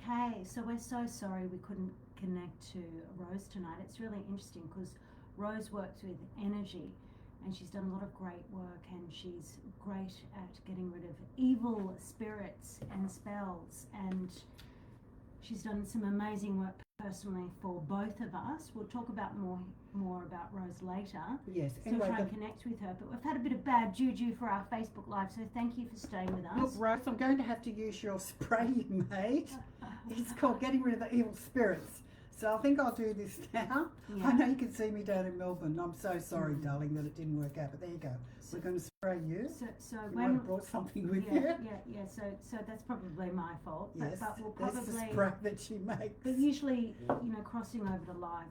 Okay, so we're so sorry we couldn't connect to Rose tonight. It's really interesting because Rose works with energy and she's done a lot of great work, and she's great at getting rid of evil spirits and spells, and she's done some amazing work personally for both of us. We'll talk about more about Rose later. Yes. Still try and connect with her, but we've had a bit of bad juju for our Facebook Live, so thank you for staying with us. Look, Rose, I'm going to have to use your spray you made. It's called Getting Rid of the Evil Spirits. So I think I'll do this now. Yeah. I know you can see me down in Melbourne. I'm so sorry, darling, that it didn't work out, but there you go. We're going to spray you. So You when might have brought something with you. Yeah. So that's probably my fault. Yes, but we'll that's probably the spray that she makes. But usually, crossing over to live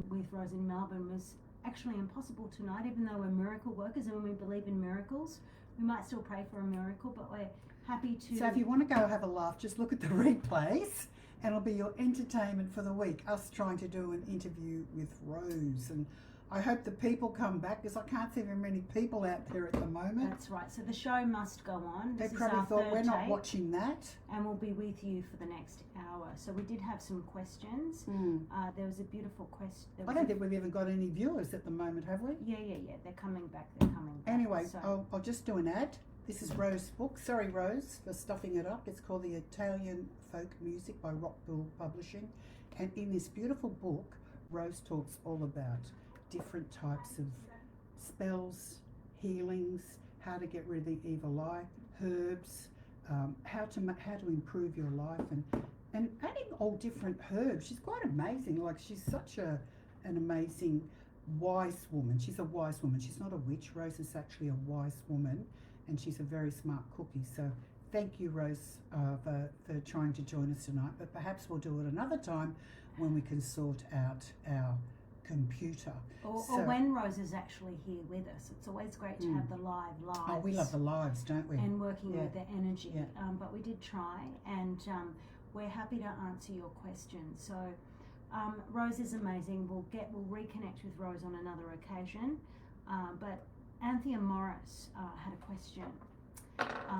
with Rose in Melbourne was actually impossible tonight, even though we're miracle workers and we believe in miracles. We might still pray for a miracle, but we're happy to. So if you want to go have a laugh, just look at the replays and it'll be your entertainment for the week. Us trying to do an interview with Rose, and I hope the people come back because I can't see very many people out there at the moment. That's right. So the show must go on. They This probably is our thought third we're not take, watching that. and we'll be with you for the next hour. So we did have some questions. There was a beautiful question. I don't think we've even got any viewers at the moment, have we? Yeah. They're coming back. Anyway, So, I'll just do an ad. This is Rose's book. Sorry, Rose, for stuffing it up. It's called The Italian Folk Music by Rockbill Publishing. And in this beautiful book, Rose talks all about different types of spells, healings, how to get rid of the evil eye, herbs, how to improve your life, and adding all different herbs. She's quite amazing. Like, she's such an amazing wise woman. She's a wise woman. She's not a witch. Rose is actually a wise woman, and she's a very smart cookie. So thank you, Rose, for trying to join us tonight. But perhaps we'll do it another time when we can sort out our computer. Or when Rose is actually here with us. It's always great to have the lives. Oh, we love the lives, don't we? And working with the energy. Yeah. But we did try, and we're happy to answer your questions. So Rose is amazing. We'll reconnect with Rose on another occasion. But Anthea Morris had a question.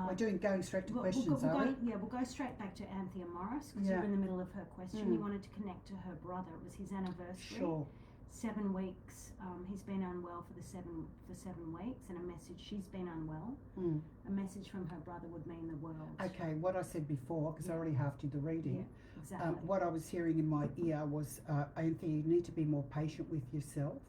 We're going straight to questions, we'll are we? Yeah, we'll go straight back to Anthea Morris because Yeah. you're in the middle of her question. He wanted to connect to her brother. It was his anniversary. Sure. 7 weeks. He's been unwell for 7 weeks, and a message. She's been unwell. A message from her brother would mean the world. Okay, what I said before, because I already half did the reading. Yeah, exactly. What I was hearing in my ear was, Anthea, you need to be more patient with yourself.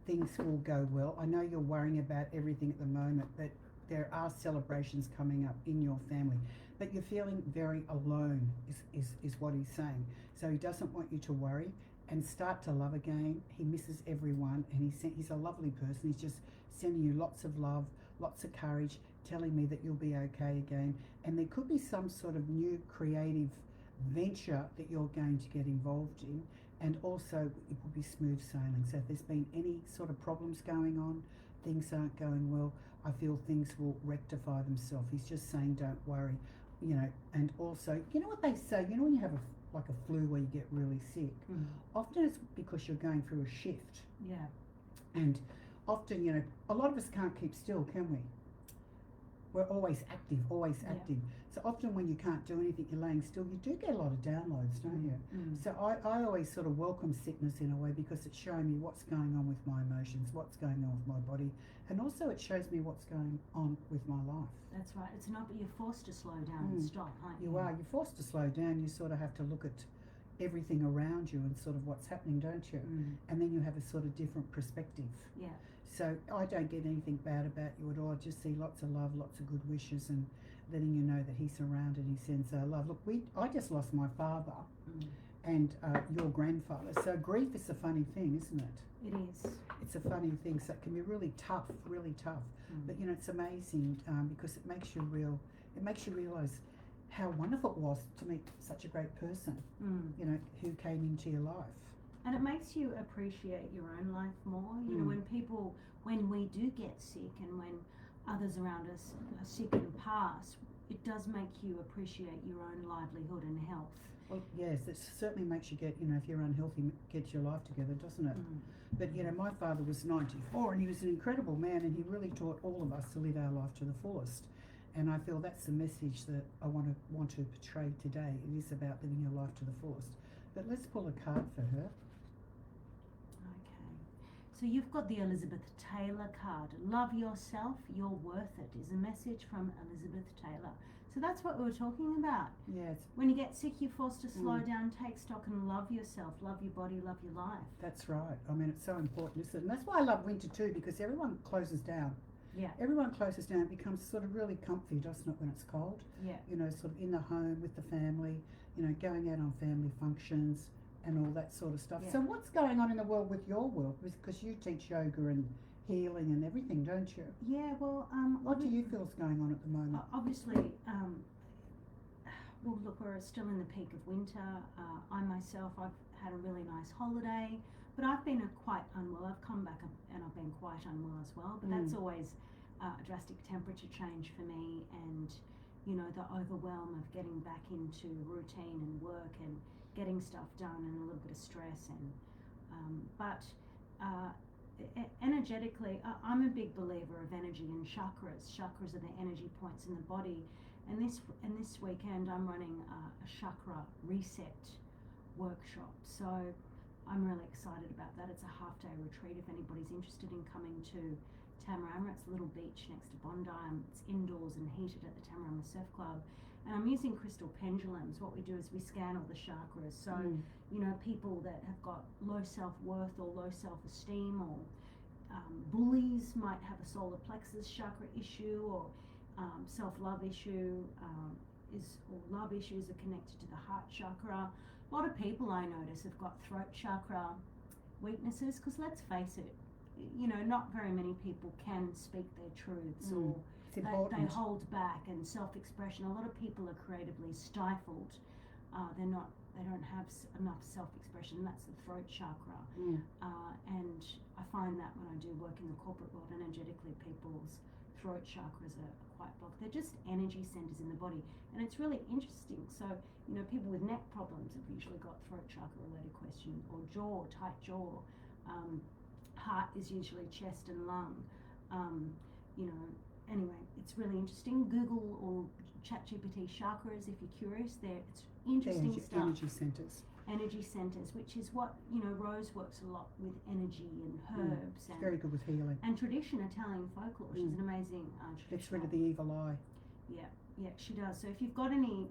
Things will go well. I know you're worrying about everything at the moment, but there are celebrations coming up in your family. But you're feeling very alone, is what he's saying. So he doesn't want you to worry and start to love again. He misses everyone, and he's a lovely person. He's just sending you lots of love, lots of courage, telling me that you'll be okay again. And there could be some sort of new creative venture that you're going to get involved in, and also it will be smooth sailing. So if there's been any sort of problems going on, things aren't going well, I feel things will rectify themselves. He's just saying don't worry, and also, you know what they say, when you have like a flu where you get really sick, often it's because you're going through a shift. Yeah. And often, a lot of us can't keep still, can we? We're always active. So often when you can't do anything, you're laying still, you do get a lot of downloads, don't you? So I always sort of welcome sickness in a way, because it's showing me what's going on with my emotions, what's going on with my body, and also it shows me what's going on with my life. That's right. It's not, but you're forced to slow down and stop, aren't you? You are. You're forced to slow down. You sort of have to look at everything around you and sort of what's happening, don't you? And then you have a sort of different perspective. Yeah. So I don't get anything bad about you at all. I just see lots of love, lots of good wishes, and letting you know that he's around and he sends love. Look, I just lost my father and your grandfather. So grief is a funny thing, isn't it? It is. It's a funny thing. So it can be really tough. But it's amazing because it makes you realise how wonderful it was to meet such a great person, who came into your life. And it makes you appreciate your own life more. When we do get sick, and when others around us are sick and pass, it does make you appreciate your own livelihood and health. Well, yes, it certainly makes you get, if you're unhealthy, get your life together, doesn't it? But, my father was 94, and he was an incredible man, and he really taught all of us to live our life to the fullest. And I feel that's the message that I want to portray today. It is about living your life to the fullest. But let's pull a card for her. Okay. So you've got the Elizabeth Taylor card. Love yourself, you're worth it, is a message from Elizabeth Taylor. So that's what we were talking about. Yes. When you get sick, you're forced to slow down, take stock and love yourself, love your body, love your life. That's right. I mean, it's so important, isn't it? And that's why I love winter too, because everyone closes down. Yeah. Everyone closes down. It becomes sort of really comfy, doesn't it, when it's cold? Yeah. You know, sort of in the home with the family, you know, going out on family functions and all that sort of stuff. Yeah. So what's going on in the world with your world? Because you teach yoga and healing and everything, don't you? Yeah, well, What do you feel is going on at the moment? Obviously, well, look, we're still in the peak of winter. I myself, I've had a really nice holiday, but I've been quite unwell. I've come back and I've been quite unwell as well, but that's always a drastic temperature change for me, and, you know, the overwhelm of getting back into routine and work and getting stuff done and a little bit of stress. And energetically, I'm a big believer of energy and chakras. Chakras are the energy points in the body. And this weekend I'm running a chakra reset workshop. So I'm really excited about that. It's a half-day retreat if anybody's interested in coming to Tamarama. It's a little beach next to Bondi. It's indoors and heated at the Tamarama Surf Club. And I'm using crystal pendulums. What we do is we scan all the chakras. So, you know, people that have got low self-worth or low self-esteem, or bullies might have a solar plexus chakra issue, or self-love issue, or love issues are connected to the heart chakra. A lot of people I notice have got throat chakra weaknesses, because let's face it, you know, not very many people can speak their truths, or they hold back, and self-expression. A lot of people are creatively stifled. They don't have enough self-expression. That's the throat chakra. And I find that when I do work in the corporate world, energetically, people's throat chakras are quite blocked. They're just energy centers in the body, and it's really interesting. So, you know, people with neck problems have usually got throat chakra related questions, or tight jaw. Heart is usually chest and lung. You know, anyway, it's really interesting. Google or ChatGPT chakras if you're curious. It's interesting stuff. Energy centers, which is what, you know, Rose works a lot with energy and herbs. And very good with healing. And Italian folklore. She's an amazing traditional. Gets rid of the evil eye. Yeah, she does. So if you've got any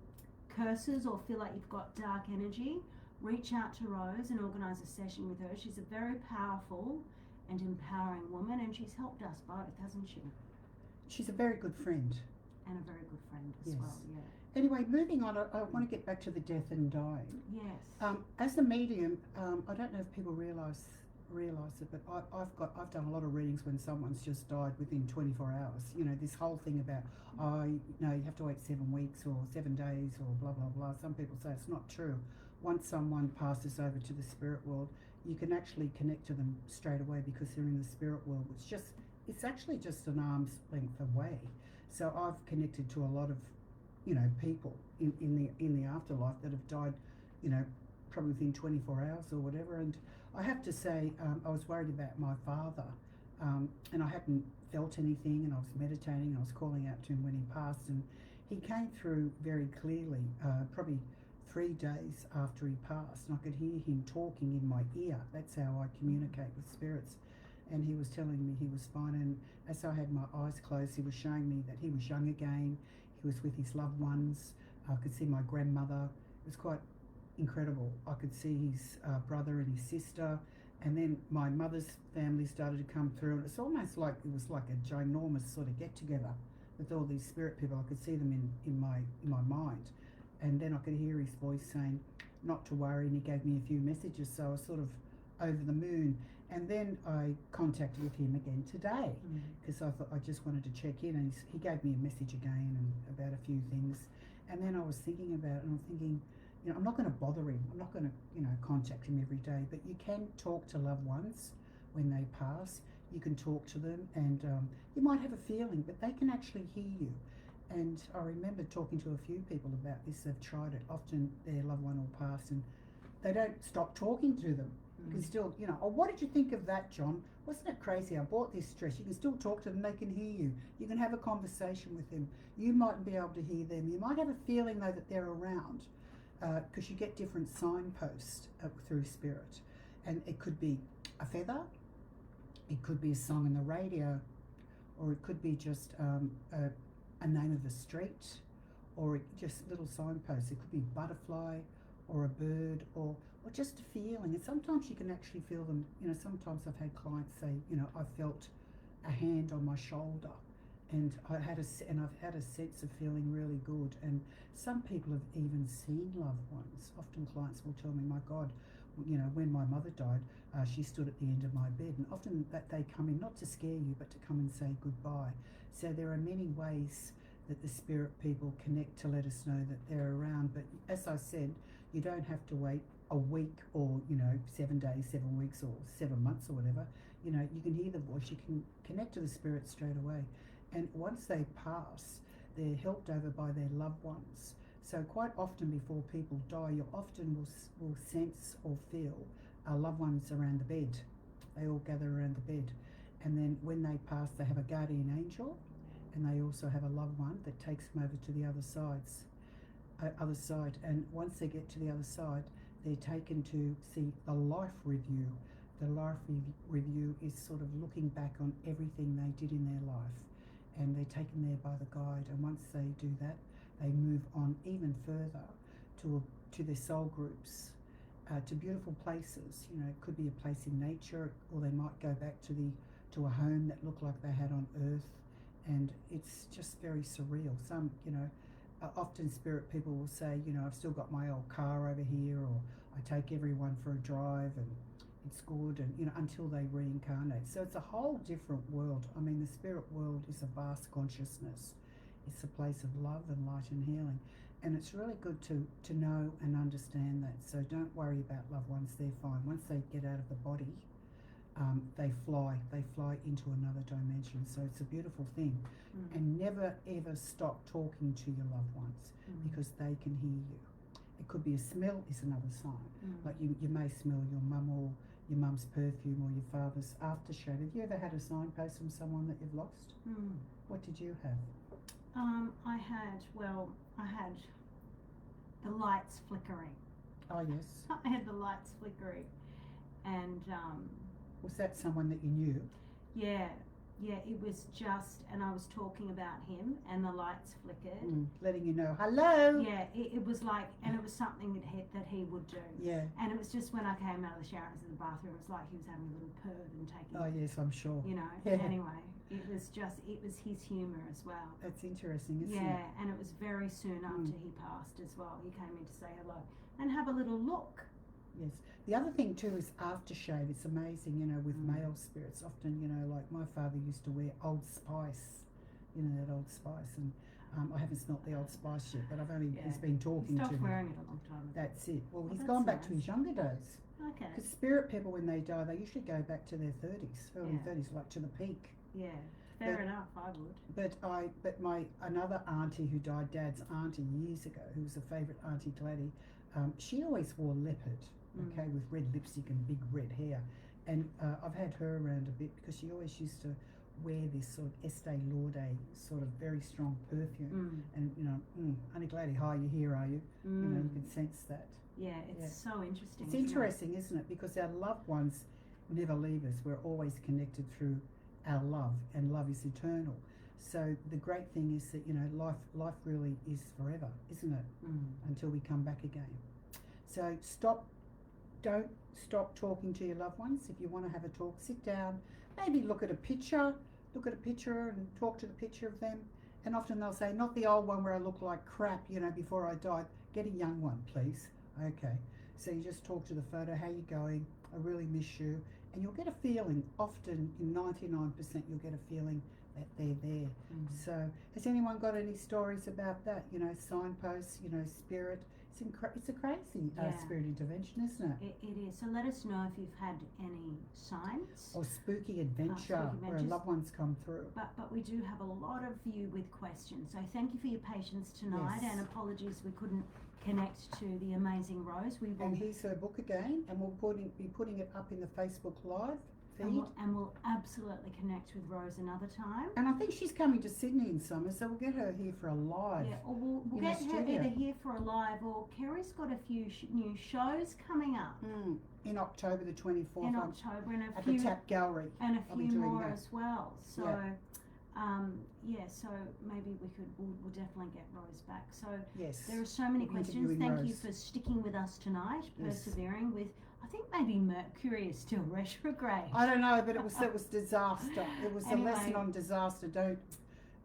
curses or feel like you've got dark energy, reach out to Rose and organise a session with her. She's a very powerful and empowering woman, and she's helped us both, hasn't she? She's a very good friend. And a very good friend as well, yeah. Anyway, moving on, I want to get back to the death and dying. Yes. As a medium, I don't know if people realise it, but I've done a lot of readings when someone's just died within 24 hours. You know, this whole thing about, you have to wait 7 weeks or 7 days or blah, blah, blah. Some people say it's not true. Once someone passes over to the spirit world, you can actually connect to them straight away, because they're in the spirit world. It's actually just an arm's length away. So I've connected to a lot of, you know, people in the afterlife that have died, you know, probably within 24 hours or whatever. And I have to say, I was worried about my father, and I hadn't felt anything, and I was meditating, and I was calling out to him when he passed, and he came through very clearly, probably 3 days after he passed, and I could hear him talking in my ear. That's how I communicate with spirits. And he was telling me he was fine, and as I had my eyes closed, he was showing me that he was young again. He was with his loved ones. I could see my grandmother. It was quite incredible. I could see his brother and his sister, and then my mother's family started to come through, and it's almost like it was like a ginormous sort of get-together with all these spirit people. I could see them in my mind, and then I could hear his voice saying not to worry, and he gave me a few messages, so I was sort of over the moon. And then I contacted with him again today, because I thought I just wanted to check in, and he gave me a message again and about a few things. And then I was thinking about it, and I'm thinking, you know, I'm not going to bother him. I'm not going to, you know, contact him every day. But you can talk to loved ones when they pass. You can talk to them, and you might have a feeling, but they can actually hear you. And I remember talking to a few people about this. They've tried it. Often their loved one will pass, and they don't stop talking to them. You can still, oh, what did you think of that, John? Wasn't it crazy? I bought this dress. You can still talk to them. They can hear you. You can have a conversation with them. You mightn't be able to hear them. You might have a feeling, though, that they're around, because you get different signposts through spirit. And it could be a feather. It could be a song on the radio. Or it could be just a name of a street. Or just little signposts. It could be a butterfly or a bird or just a feeling. And sometimes you can actually feel them. Sometimes I've had clients say, I felt a hand on my shoulder, and I've had a sense of feeling really good. And some people have even seen loved ones. Often clients will tell me, my God, when my mother died, she stood at the end of my bed. And often that they come in not to scare you, but to come and say goodbye. So there are many ways that the spirit people connect to let us know that they're around. But as I said, you don't have to wait a week or 7 days, 7 weeks or 7 months or whatever. You can hear the voice, you can connect to the spirit straight away. And once they pass, they're helped over by their loved ones. So quite often before people die, you often will sense or feel our loved ones around the bed. They all gather around the bed. And then when they pass, they have a guardian angel, and they also have a loved one that takes them over to the other side. And once they get to the other side, they're taken to see the life review. The life review is sort of looking back on everything they did in their life, and they're taken there by the guide. And once they do that, they move on even further to their soul groups, to beautiful places. It could be a place in nature, or they might go back to a home that looked like they had on Earth, and it's just very surreal. Some, often spirit people will say, I've still got my old car over here, or I take everyone for a drive and it's good, and until they reincarnate. So it's a whole different world. I mean, the spirit world is a vast consciousness. It's a place of love and light and healing, and it's really good to know and understand that. So don't worry about loved ones, they're fine. Once they get out of the body, they fly into another dimension. So it's a beautiful thing. And never ever stop talking to your loved ones, because they can hear you. It could be a smell is another sign. Like you may smell your mum or your mum's perfume or your father's aftershave. Have you ever had a signpost from someone that you've lost? What did you have? I had the lights flickering. Oh yes. I had the lights flickering, and was that someone that you knew? Yeah, it was just, and I was talking about him, and the lights flickered. Letting you know, hello. Yeah, it was like, and it was something that he would do. Yeah. And it was just when I came out of the shower into the bathroom, it was like he was having a little perv and taking. Oh yes, I'm sure. Yeah. Anyway, it was his humour as well. That's interesting, isn't it? Yeah, and it was very soon after he passed as well. He came in to say hello and have a little look. Yes. The other thing too is aftershave. It's amazing, with male spirits. Often, like my father used to wear Old Spice, that Old Spice, and I haven't smelt the Old Spice yet, but he's been talking to me. He stopped wearing it a long time ago. That's it. Well, he's gone back to his younger days. Okay. Because spirit people, when they die, they usually go back to their 30s, early 30s, like to the peak. Yeah. Fair enough, I would. But my another auntie who died, Dad's auntie years ago, who was a favourite Auntie Gladdy, she always wore leopard. Okay, with red lipstick and big red hair, and I've had her around a bit because she always used to wear this sort of Estee Lauder sort of very strong perfume, and Auntie Gladdy, hi, you here, are you? You can sense that. Yeah, it's so interesting. It's interesting, isn't it? Because our loved ones never leave us. We're always connected through our love, and love is eternal. So the great thing is that life really is forever, isn't it? Until we come back again. So don't stop talking to your loved ones. If you want to have a talk, sit down, maybe look at a picture and talk to the picture of them. And often they'll say, not the old one where I look like crap, before I died. Get a young one, please. Okay. So you just talk to the photo, how you going? I really miss you. And you'll get a feeling, often in 99% you'll get a feeling that they're there. So has anyone got any stories about that? Signposts, spirit. It's a crazy spirit intervention, isn't it? It is. So let us know if you've had any signs. Or spooky adventure where loved ones come through. But we do have a lot of you with questions. So thank you for your patience tonight, and apologies we couldn't connect to the amazing Rose. We will, And here's her book again, and we'll be putting it up in the Facebook Live feed. and we'll absolutely connect with Rose another time. And I think she's coming to Sydney in summer, so we'll get her here for a live. Yeah, or we'll in get the her studio. either here for a live, or Kerrie's got a few new shows coming up In October the 24th. in October, and at the Tap Gallery. and a I'll be few doing more that. as well. So, so maybe we'll definitely get Rose back. So Yes. there are so many We'll be questions. interviewing Thank you Rose. for sticking with us tonight, Yes. persevering with. I think maybe Mercury is still retrograde. I don't know, but it was disaster. It was Anyway. a lesson on disaster. Don't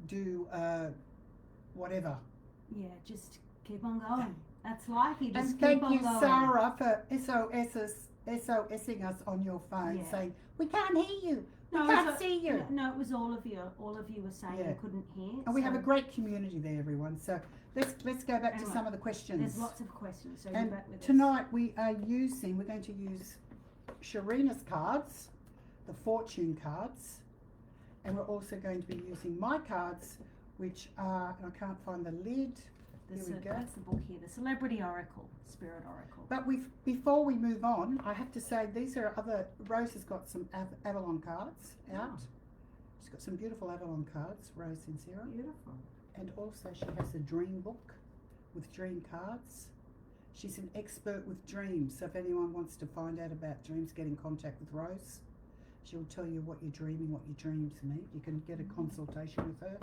do whatever. Yeah, just keep on going. That's life. You just And keep thank on you, going. Sarah, for SOSing us on your phone, Yeah. saying we can't hear you, we No, can't it was see you. No, it was all of you. All of you were saying Yeah. you couldn't hear. And we have so a great community there, everyone. So let's go back to Anyway, some of the questions. There's lots of questions, so And you're back with us. tonight we're going to use Sharina's cards, the fortune cards, and we're also going to be using my cards, which are, and I can't find the lid. Here we go. That's the book here, the Celebrity Oracle, Spirit Oracle. But before we move on, I have to say these are Rose has got some Avalon cards out. She's got some beautiful Avalon cards, Rose Inserra. Beautiful. And also she has a dream book with dream cards. She's an expert with dreams, so if anyone wants to find out about dreams, get in contact with Rose. She'll tell you what you're dreaming, what your dreams mean. You can get a consultation with her,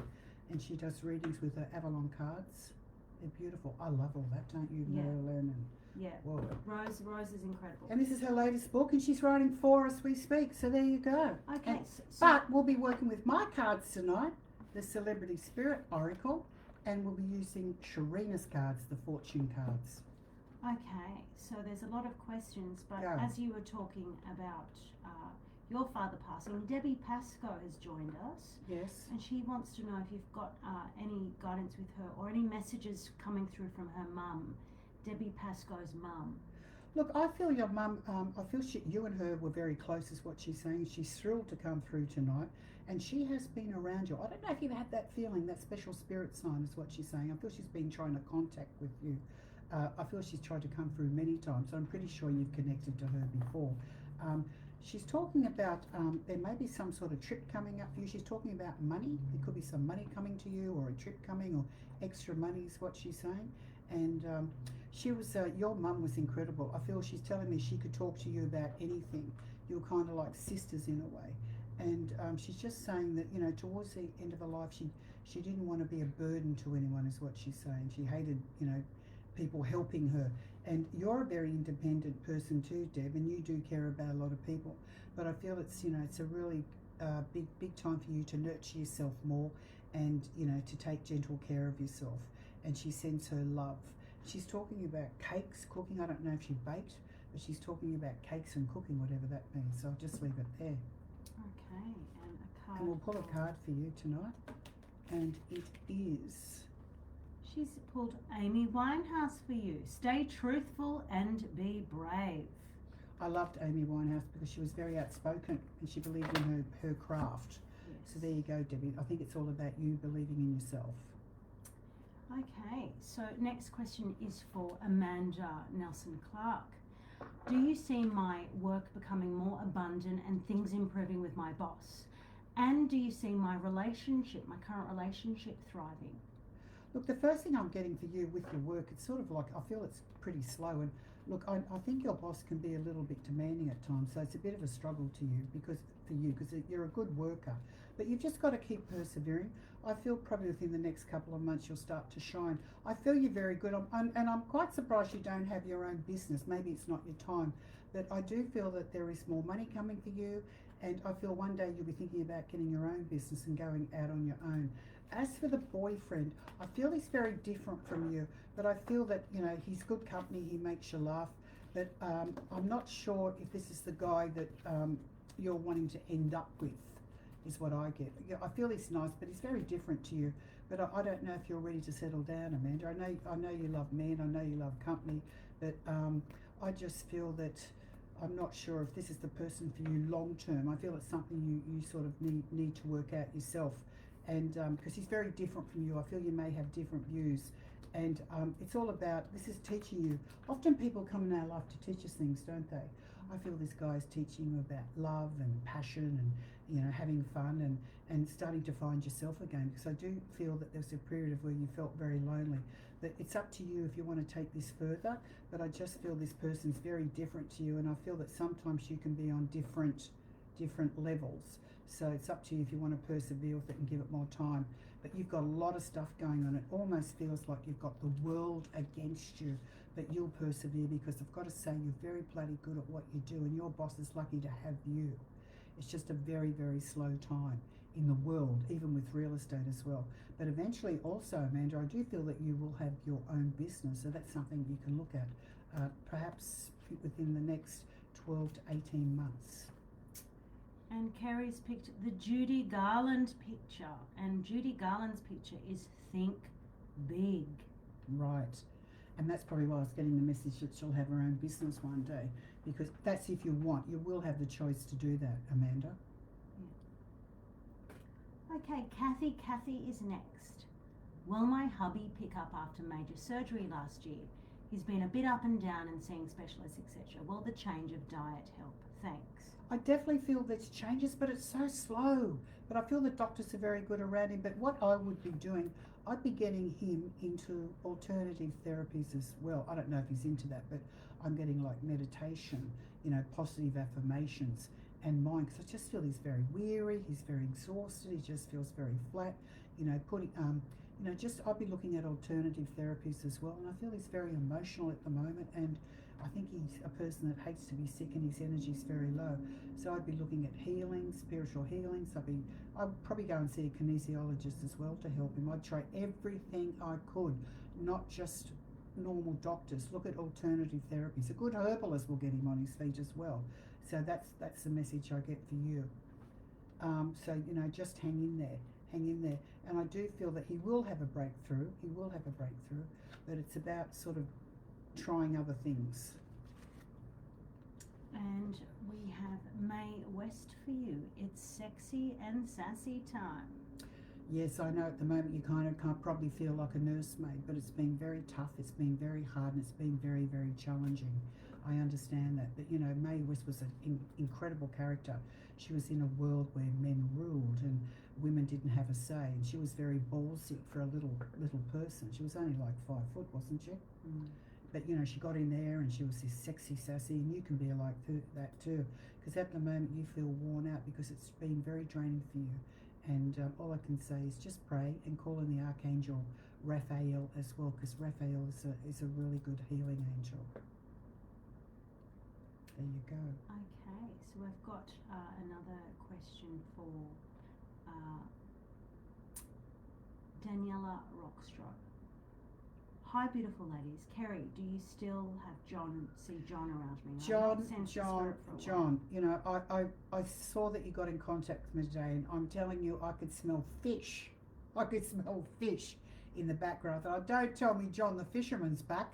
and she does readings with her Avalon cards. They're beautiful. I love all that, don't you, Yeah. Marilyn? And Yeah. whoa. Rose is incredible. And this is her latest book, and she's writing for us we speak, so there you go. Okay, And- so But we'll be working with my cards tonight, the Celebrity Spirit Oracle, and we'll be using Sharina's cards, the fortune cards. okay, so there's a lot of questions, but Go. as you were talking about your father passing, Debbie Pascoe has joined us, Yes. and she wants to know if you've got any guidance with her or any messages coming through from her mum, Debbie Pascoe's mum. Look, I feel your mum, I feel you and her were very close is what she's saying. She's thrilled to come through tonight, and she has been around you. I don't know if you've had that feeling, that special spirit sign is what she's saying. I feel she's been trying to contact with you. I feel she's tried to come through many times, so I'm pretty sure you've connected to her before. She's talking about there may be some sort of trip coming up for you. She's talking about money. There could be some money coming to you, or a trip coming, or extra money is what she's saying. And she was your mum was incredible. I feel she's telling me she could talk to you about anything. You're kind of like sisters in a way. And she's just saying that, you know, towards the end of her life, she didn't want to be a burden to anyone, is what she's saying. She hated, you know, people helping her. And you're a very independent person too, Deb, and you do care about a lot of people. But I feel it's, you know, it's a really big time for you to nurture yourself more, and, you know, to take gentle care of yourself. And she sends her love. She's talking about cakes, cooking. I don't know if she baked, but she's talking about cakes and cooking, whatever that means. So I'll just leave it there. Okay, and a card. And we'll pull a card for you tonight. And it is... She's pulled Amy Winehouse for you. Stay truthful and be brave. I loved Amy Winehouse because she was very outspoken and she believed in her craft. Yes. So there you go, Debbie. I think it's all about you believing in yourself. Okay, so next question is for Amanda Nelson Clark. Do you see my work becoming more abundant and things improving with my boss? And do you see my relationship, my current relationship, thriving? Look, the first thing I'm getting for you with your work, it's sort of like, I feel it's pretty slow. And look, I think your boss can be a little bit demanding at times. So it's a bit of a struggle to you because you're a good worker. But you've just got to keep persevering. I feel probably within the next couple of months you'll start to shine. I feel you're very good. And I'm quite surprised you don't have your own business. Maybe it's not your time. But I do feel that there is more money coming for you. And I feel one day you'll be thinking about getting your own business and going out on your own. As for the boyfriend, I feel he's very different from you, but I feel that, you know, he's good company, he makes you laugh, but I'm not sure if this is the guy that you're wanting to end up with, is what I get. Yeah, I feel he's nice, but he's very different to you, but I don't know if you're ready to settle down, Amanda. I know you love men, I know you love company, but I just feel that I'm not sure if this is the person for you long term. I feel it's something you sort of need to work out yourself. And because he's very different from you, I feel you may have different views. And it's all about, this is teaching you. Often people come in our life to teach us things, don't they? I feel this guy is teaching you about love and passion and, you know, having fun and starting to find yourself again. Because I do feel that there's a period of where you felt very lonely. But it's up to you if you want to take this further. But I just feel this person's very different to you, and I feel that sometimes you can be on different levels. So it's up to you if you want to persevere with it and give it more time. But you've got a lot of stuff going on. It almost feels like you've got the world against you, but you'll persevere because I've got to say you're very bloody good at what you do, and your boss is lucky to have you. It's just a very, very slow time in the world, even with real estate as well. But eventually also, Amanda, I do feel that you will have your own business, so that's something you can look at, perhaps within the next 12 to 18 months. And Kerrie's picked the Judy Garland picture, and Judy Garland's picture is think big. Right. And that's probably why I was getting the message that she'll have her own business one day, because that's if you want. You will have the choice to do that, Amanda. Yeah. Okay, Kathy is next. Will my hubby pick up after major surgery last year? He's been a bit up and down and seeing specialists, etc. Will the change of diet help? Thanks. I definitely feel there's changes, but it's so slow. But I feel the doctors are very good around him. But what I would be doing, I'd be getting him into alternative therapies as well. I don't know if he's into that, but I'm getting like meditation, you know, positive affirmations and mind, because I just feel he's very weary, he's very exhausted, he just feels very flat, you know, I'd be looking at alternative therapies as well. And I feel he's very emotional at the moment, and I think he's a person that hates to be sick and his energy's very low. So I'd be looking at healing, spiritual healings. I'd probably go and see a kinesiologist as well to help him. I'd try everything I could, not just normal doctors. Look at alternative therapies. A good herbalist will get him on his feet as well. So that's the message I get for you. So, you know, just hang in there. And I do feel that he will have a breakthrough. But it's about sort of trying other things. And we have May West for you. It's sexy and sassy time. Yes, I know at the moment you kind of can't probably feel like a nursemaid, but it's been very tough, it's been very hard, and it's been very, very challenging. I understand that. But, you know, Mae West was an incredible character. She was in a world where men ruled and women didn't have a say, and she was very ballsy for a little person. She was only like 5 foot, wasn't she? Mm. But, you know, she got in there and she was this sexy, sassy, and you can be like that too. Because at the moment you feel worn out because it's been very draining for you. And all I can say is just pray and call in the Archangel Raphael as well, because Raphael is a really good healing angel. There you go. Okay, so we've got another question for Daniela Rockstrop. Hi, beautiful ladies. Kerrie, do you still have John around me? John, you know, I saw that you got in contact with me today, and I'm telling you, I could smell fish. In the background. I thought, don't tell me John the fisherman's back.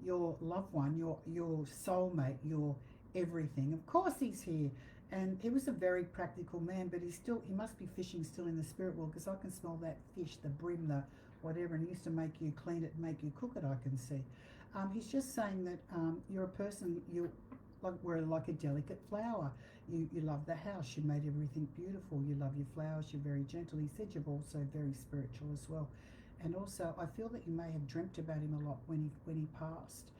Your loved one, your soulmate, your everything. Of course he's here. And he was a very practical man, but he must be fishing still in the spirit world, because I can smell that fish, the brim, the whatever, and he used to make you clean it and make you cook it, I can see. He's just saying that you're a person, we're like a delicate flower. You love the house, you made everything beautiful, you love your flowers, you're very gentle. He said you're also very spiritual as well. And also, I feel that you may have dreamt about him a lot when he passed.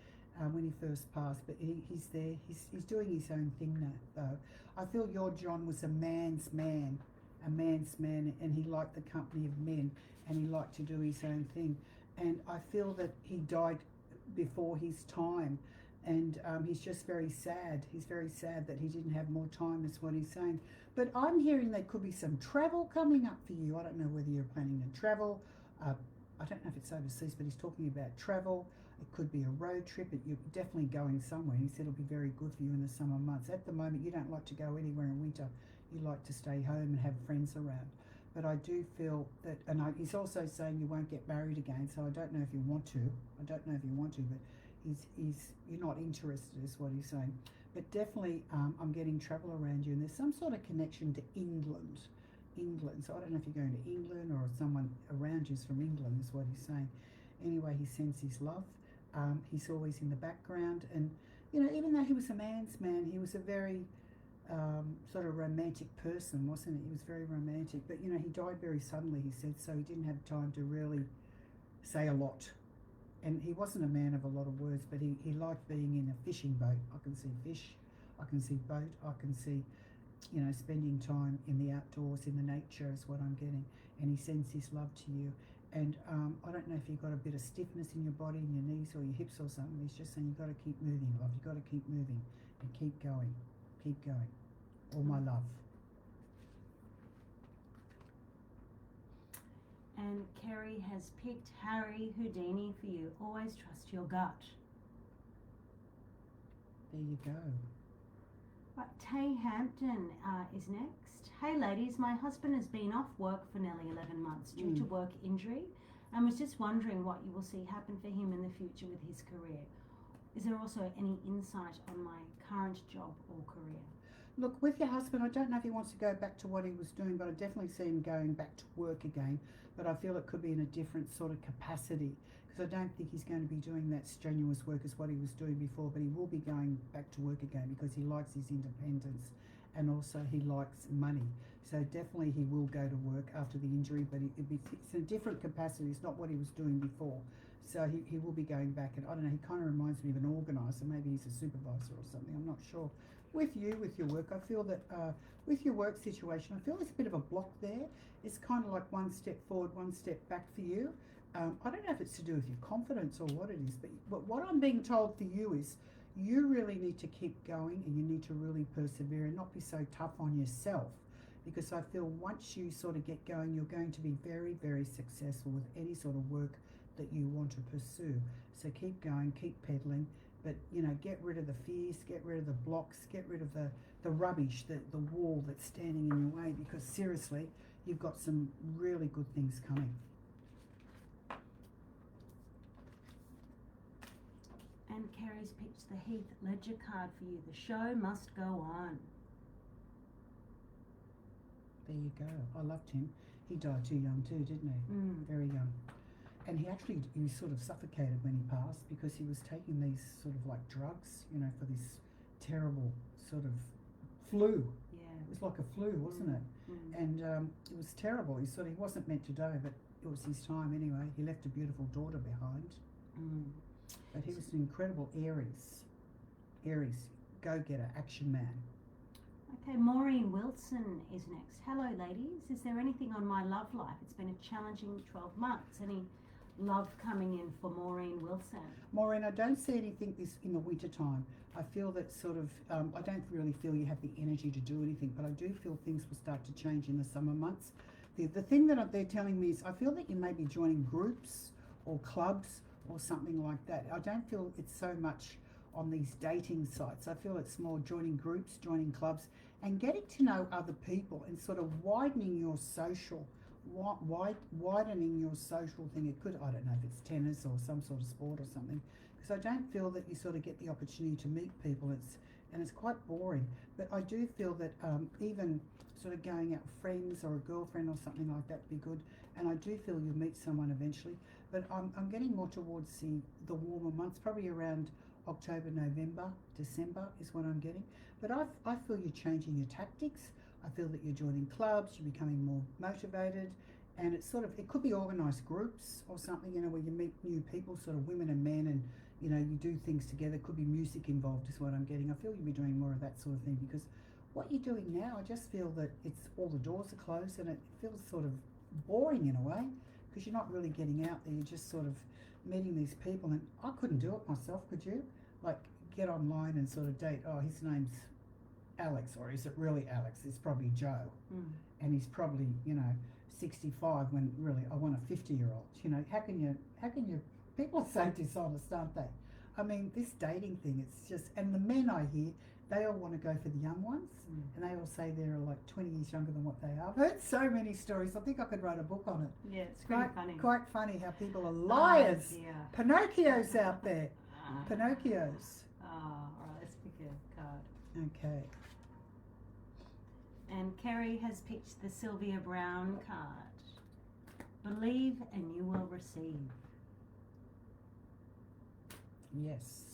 When he first passed, but he's there. He's doing his own thing now, though. I feel your John was a man's man, and he liked the company of men, and he liked to do his own thing. And I feel that he died before his time, and he's just very sad. He's very sad that he didn't have more time, is what he's saying. But I'm hearing there could be some travel coming up for you. I don't know whether you're planning to travel. I don't know if it's overseas, but he's talking about travel. It could be a road trip. You're definitely going somewhere. He said it'll be very good for you in the summer months. At the moment, you don't like to go anywhere in winter. You like to stay home and have friends around. But I do feel that, and he's also saying you won't get married again, so I don't know if you want to. But you're not interested, is what he's saying. But definitely, I'm getting travel around you, and there's some sort of connection to England. So I don't know if you're going to England or someone around you is from England, is what he's saying. Anyway, he sends his love. He's always in the background, and even though he was a man's man, he was a very sort of romantic person, wasn't he? He was very romantic, but he died very suddenly, he said, so he didn't have time to really say a lot. And he wasn't a man of a lot of words, but he liked being in a fishing boat. I can see fish, I can see boat, I can see, spending time in the outdoors, in the nature is what I'm getting. And he sends his love to you. And I don't know if you've got a bit of stiffness in your body, in your knees or your hips or something. He's just saying you've got to keep moving, love. You've got to keep moving and keep going. Keep going. All my love. And Kerrie has picked Harry Houdini for you. Always trust your gut. There you go. Right, Tay Hampton is next. Hey ladies, my husband has been off work for nearly 11 months due to work injury and was just wondering what you will see happen for him in the future with his career. Is there also any insight on my current job or career? Look, with your husband, I don't know if he wants to go back to what he was doing, but I definitely see him going back to work again. But I feel it could be in a different sort of capacity, because I don't think he's going to be doing that strenuous work as what he was doing before, but he will be going back to work again because he likes his independence and also he likes money. So definitely he will go to work after the injury, but it's in a different capacity. It's not what he was doing before. So he will be going back, and I don't know, he kind of reminds me of an organiser. Maybe he's a supervisor or something, I'm not sure. With your work, I feel that with your work situation, I feel there's a bit of a block there. It's kind of like one step forward, one step back for you. I don't know if it's to do with your confidence or what it is, but what I'm being told for you is you really need to keep going and you need to really persevere and not be so tough on yourself, because I feel once you sort of get going, you're going to be very, very successful with any sort of work that you want to pursue. So keep going, keep pedaling, but get rid of the fears, get rid of the blocks, get rid of the rubbish, the wall that's standing in your way, because seriously, you've got some really good things coming. And Kerrie's picked the Heath Ledger card for you. The show must go on. There you go. I loved him. He died too young too, didn't he? Very young. And he sort of suffocated when he passed because he was taking these sort of like drugs, for this terrible sort of flu. Yeah. It was like a flu, wasn't it? And it was terrible. He wasn't meant to die, but it was his time anyway. He left a beautiful daughter behind. But he was an incredible Aries, go-getter, action man. Okay, Maureen Wilson is next. Hello ladies, is there anything on my love life? It's been a challenging 12 months. Any love coming in for Maureen Wilson? Maureen, I don't see anything in the winter time. I feel that sort of, I don't really feel you have the energy to do anything, but I do feel things will start to change in the summer months. The thing that they're telling me is I feel that you may be joining groups or clubs or something like that. I don't feel it's so much on these dating sites. I feel it's more joining groups, joining clubs, and getting to know other people and sort of widening your social, widening your social thing. It could, I don't know if it's tennis or some sort of sport or something, because I don't feel that you sort of get the opportunity to meet people. It's quite boring. But I do feel that even sort of going out with friends or a girlfriend or something like that would be good. And I do feel you'll meet someone eventually. But I'm getting more towards the warmer months, probably around October, November, December is what I'm getting. But I feel you're changing your tactics. I feel that you're joining clubs, you're becoming more motivated, and it could be organised groups or something, where you meet new people, sort of women and men, and you do things together. Could be music involved is what I'm getting. I feel you'll be doing more of that sort of thing, because what you're doing now, I just feel that it's all the doors are closed and it feels sort of boring in a way, because you're not really getting out there. You're just sort of meeting these people, and I couldn't do it myself, could you? Like get online and sort of date, oh, his name's Alex, or is it really Alex? It's probably Joe. And he's probably, 65 when really I want a 50-year-old. How can you, people are so dishonest, aren't they? I mean, this dating thing, it's just, and the men I hear, they all want to go for the young ones, and they all say they're like 20 years younger than what they are. I've heard so many stories. I think I could write a book on it. Yeah, it's quite funny. Quite funny how people are liars. Pinocchios out there. Pinocchios. All right, let's pick a card. Okay. And Kerrie has picked the Sylvia Brown card. Believe and you will receive. Yes.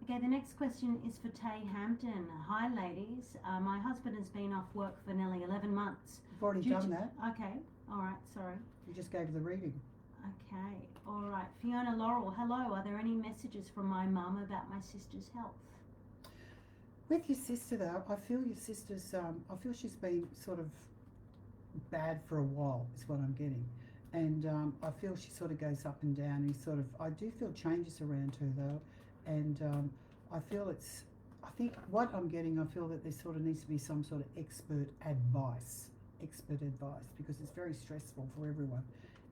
Okay, the next question is for Tay Hampton. Hi, ladies. My husband has been off work for nearly 11 months. You've already Due done to- that. Okay, all right, sorry. You just gave the reading. Okay, all right. Fiona Laurel, hello. Are there any messages from my mum about my sister's health? With your sister, though, I feel your sister's, I feel she's been sort of bad for a while, is what I'm getting. And I feel she sort of goes up and down. And sort of, I do feel changes around her, though. And I feel I think what I'm getting, I feel that there sort of needs to be some sort of expert advice, because it's very stressful for everyone.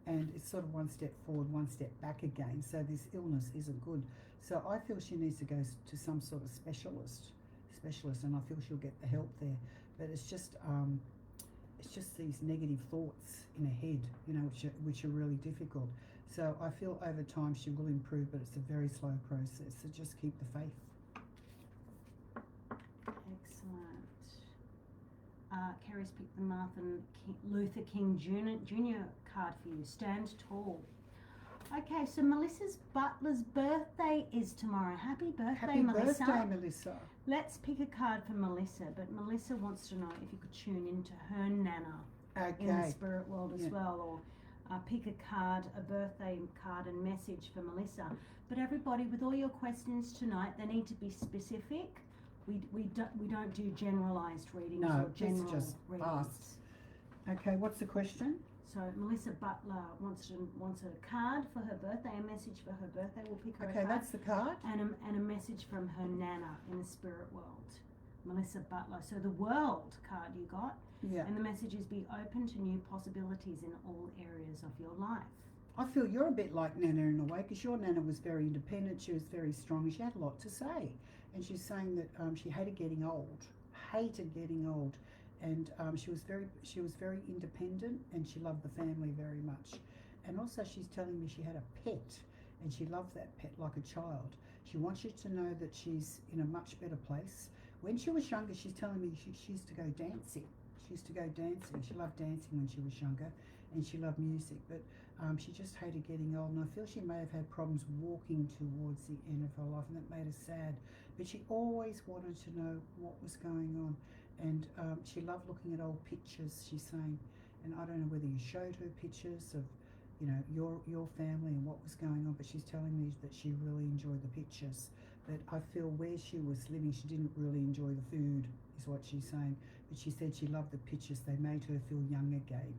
And it's sort of one step forward, one step back again. So this illness isn't good. So I feel she needs to go to some sort of specialist, and I feel she'll get the help there. But it's just these negative thoughts in her head, you know, which are really difficult. So I feel over time she will improve, but it's a very slow process. So just keep the faith. Excellent. Kerrie's picked the Martin Luther King Jr. card for you. Stand tall. Okay, so Melissa's butler's birthday is tomorrow. Happy birthday, Happy Melissa. birthday, Melissa. Let's pick a card for Melissa, but Melissa wants to know if you could tune into her nana in the Okay. spirit world as well, or pick a card, a birthday card and message for Melissa. But everybody, with all your questions tonight, they need to be specific. We don't do generalised readings No, or it's general just readings. fast. Okay, what's the question? So Melissa Butler wants a card for her birthday, a message for her birthday. We'll pick her a Okay, card. that's the card. And a message from her nana in the spirit world. Melissa Butler. So the world card you got. Yeah. And the message is be open to new possibilities in all areas of your life. I feel you're a bit like Nana in a way, because your Nana was very independent, she was very strong, and she had a lot to say. And she's saying that she hated getting old, and she was very independent, and she loved the family very much. And also she's telling me she had a pet, and she loved that pet like a child. She wants you to know that she's in a much better place. When she was younger, she's telling me she used to go dancing. She loved dancing when she was younger, and she loved music, but she just hated getting old. And I feel she may have had problems walking towards the end of her life, and that made her sad. But she always wanted to know what was going on, and she loved looking at old pictures, she's saying. And I don't know whether you showed her pictures of, you know, your family and what was going on, but she's telling me that she really enjoyed the pictures. But I feel where she was living, she didn't really enjoy the food, is what she's saying. But she said she loved the pictures. They made her feel young again.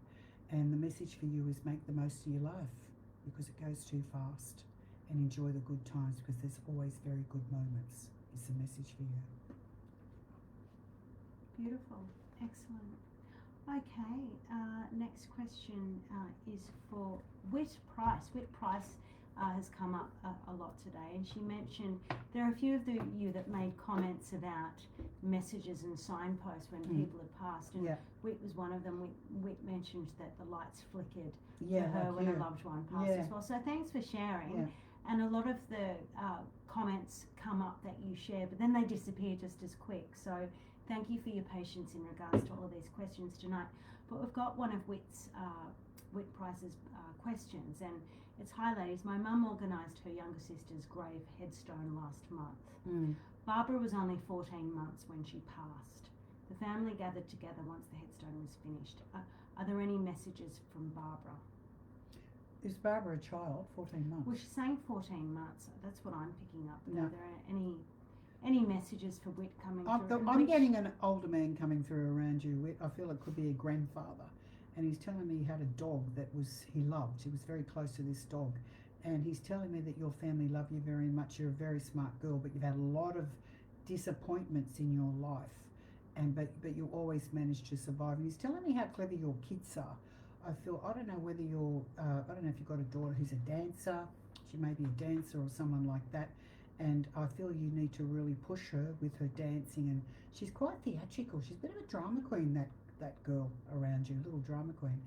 And the message for you is make the most of your life, because it goes too fast, and enjoy the good times, because there's always very good moments. It's the message for you. Beautiful. Excellent. Okay, next question is for Whit Price. Whit Price has come up a lot today, and she mentioned there are a few of you that made comments about messages and signposts when people had passed, and Whit was one of them. Whit mentioned that the lights flickered for her when a loved one passed as well. So thanks for sharing. Yeah. And a lot of the comments come up that you share, but then they disappear just as quick. So thank you for your patience in regards to all of these questions tonight. But we've got one of Whit Price's questions, and it's, hi ladies, my mum organised her younger sister's grave headstone last month. Barbara was only 14 months when she passed. The family gathered together once the headstone was finished. Are there any messages from Barbara? Is Barbara a child, 14 months? Well, she's saying 14 months. That's what I'm picking up. No. Are there any messages for Whit coming through? I'm getting an older man coming through around you. Whit. I feel it could be a grandfather. And he's telling me he had a dog that he loved. He was very close to this dog. And he's telling me that your family love you very much. You're a very smart girl, but you've had a lot of disappointments in your life. But you always managed to survive. And he's telling me how clever your kids are. I don't know whether I don't know if you've got a daughter who's a dancer. She may be a dancer or someone like that. And I feel you need to really push her with her dancing. And she's quite theatrical. She's a bit of a drama queen, that girl around you, little drama queen.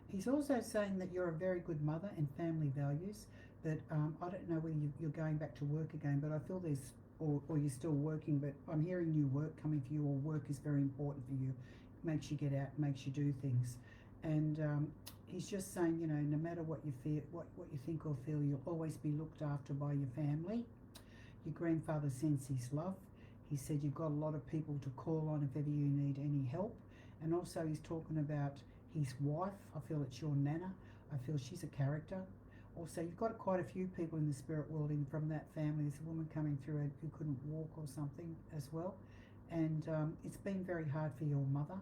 He's also saying that you're a very good mother and family values, but I don't know whether you're going back to work again, but I feel or you're still working, but I'm hearing new work coming for you, or work is very important for you. It makes you get out, makes you do things. And he's just saying, you know, no matter what you feel, what you think or feel, you'll always be looked after by your family. Your grandfather sends his love. He said you've got a lot of people to call on if ever you need any help. And also he's talking about his wife. I feel it's your nana. I feel she's a character. Also, you've got quite a few people in the spirit world from that family. There's a woman coming through who couldn't walk or something as well. And it's been very hard for your mother.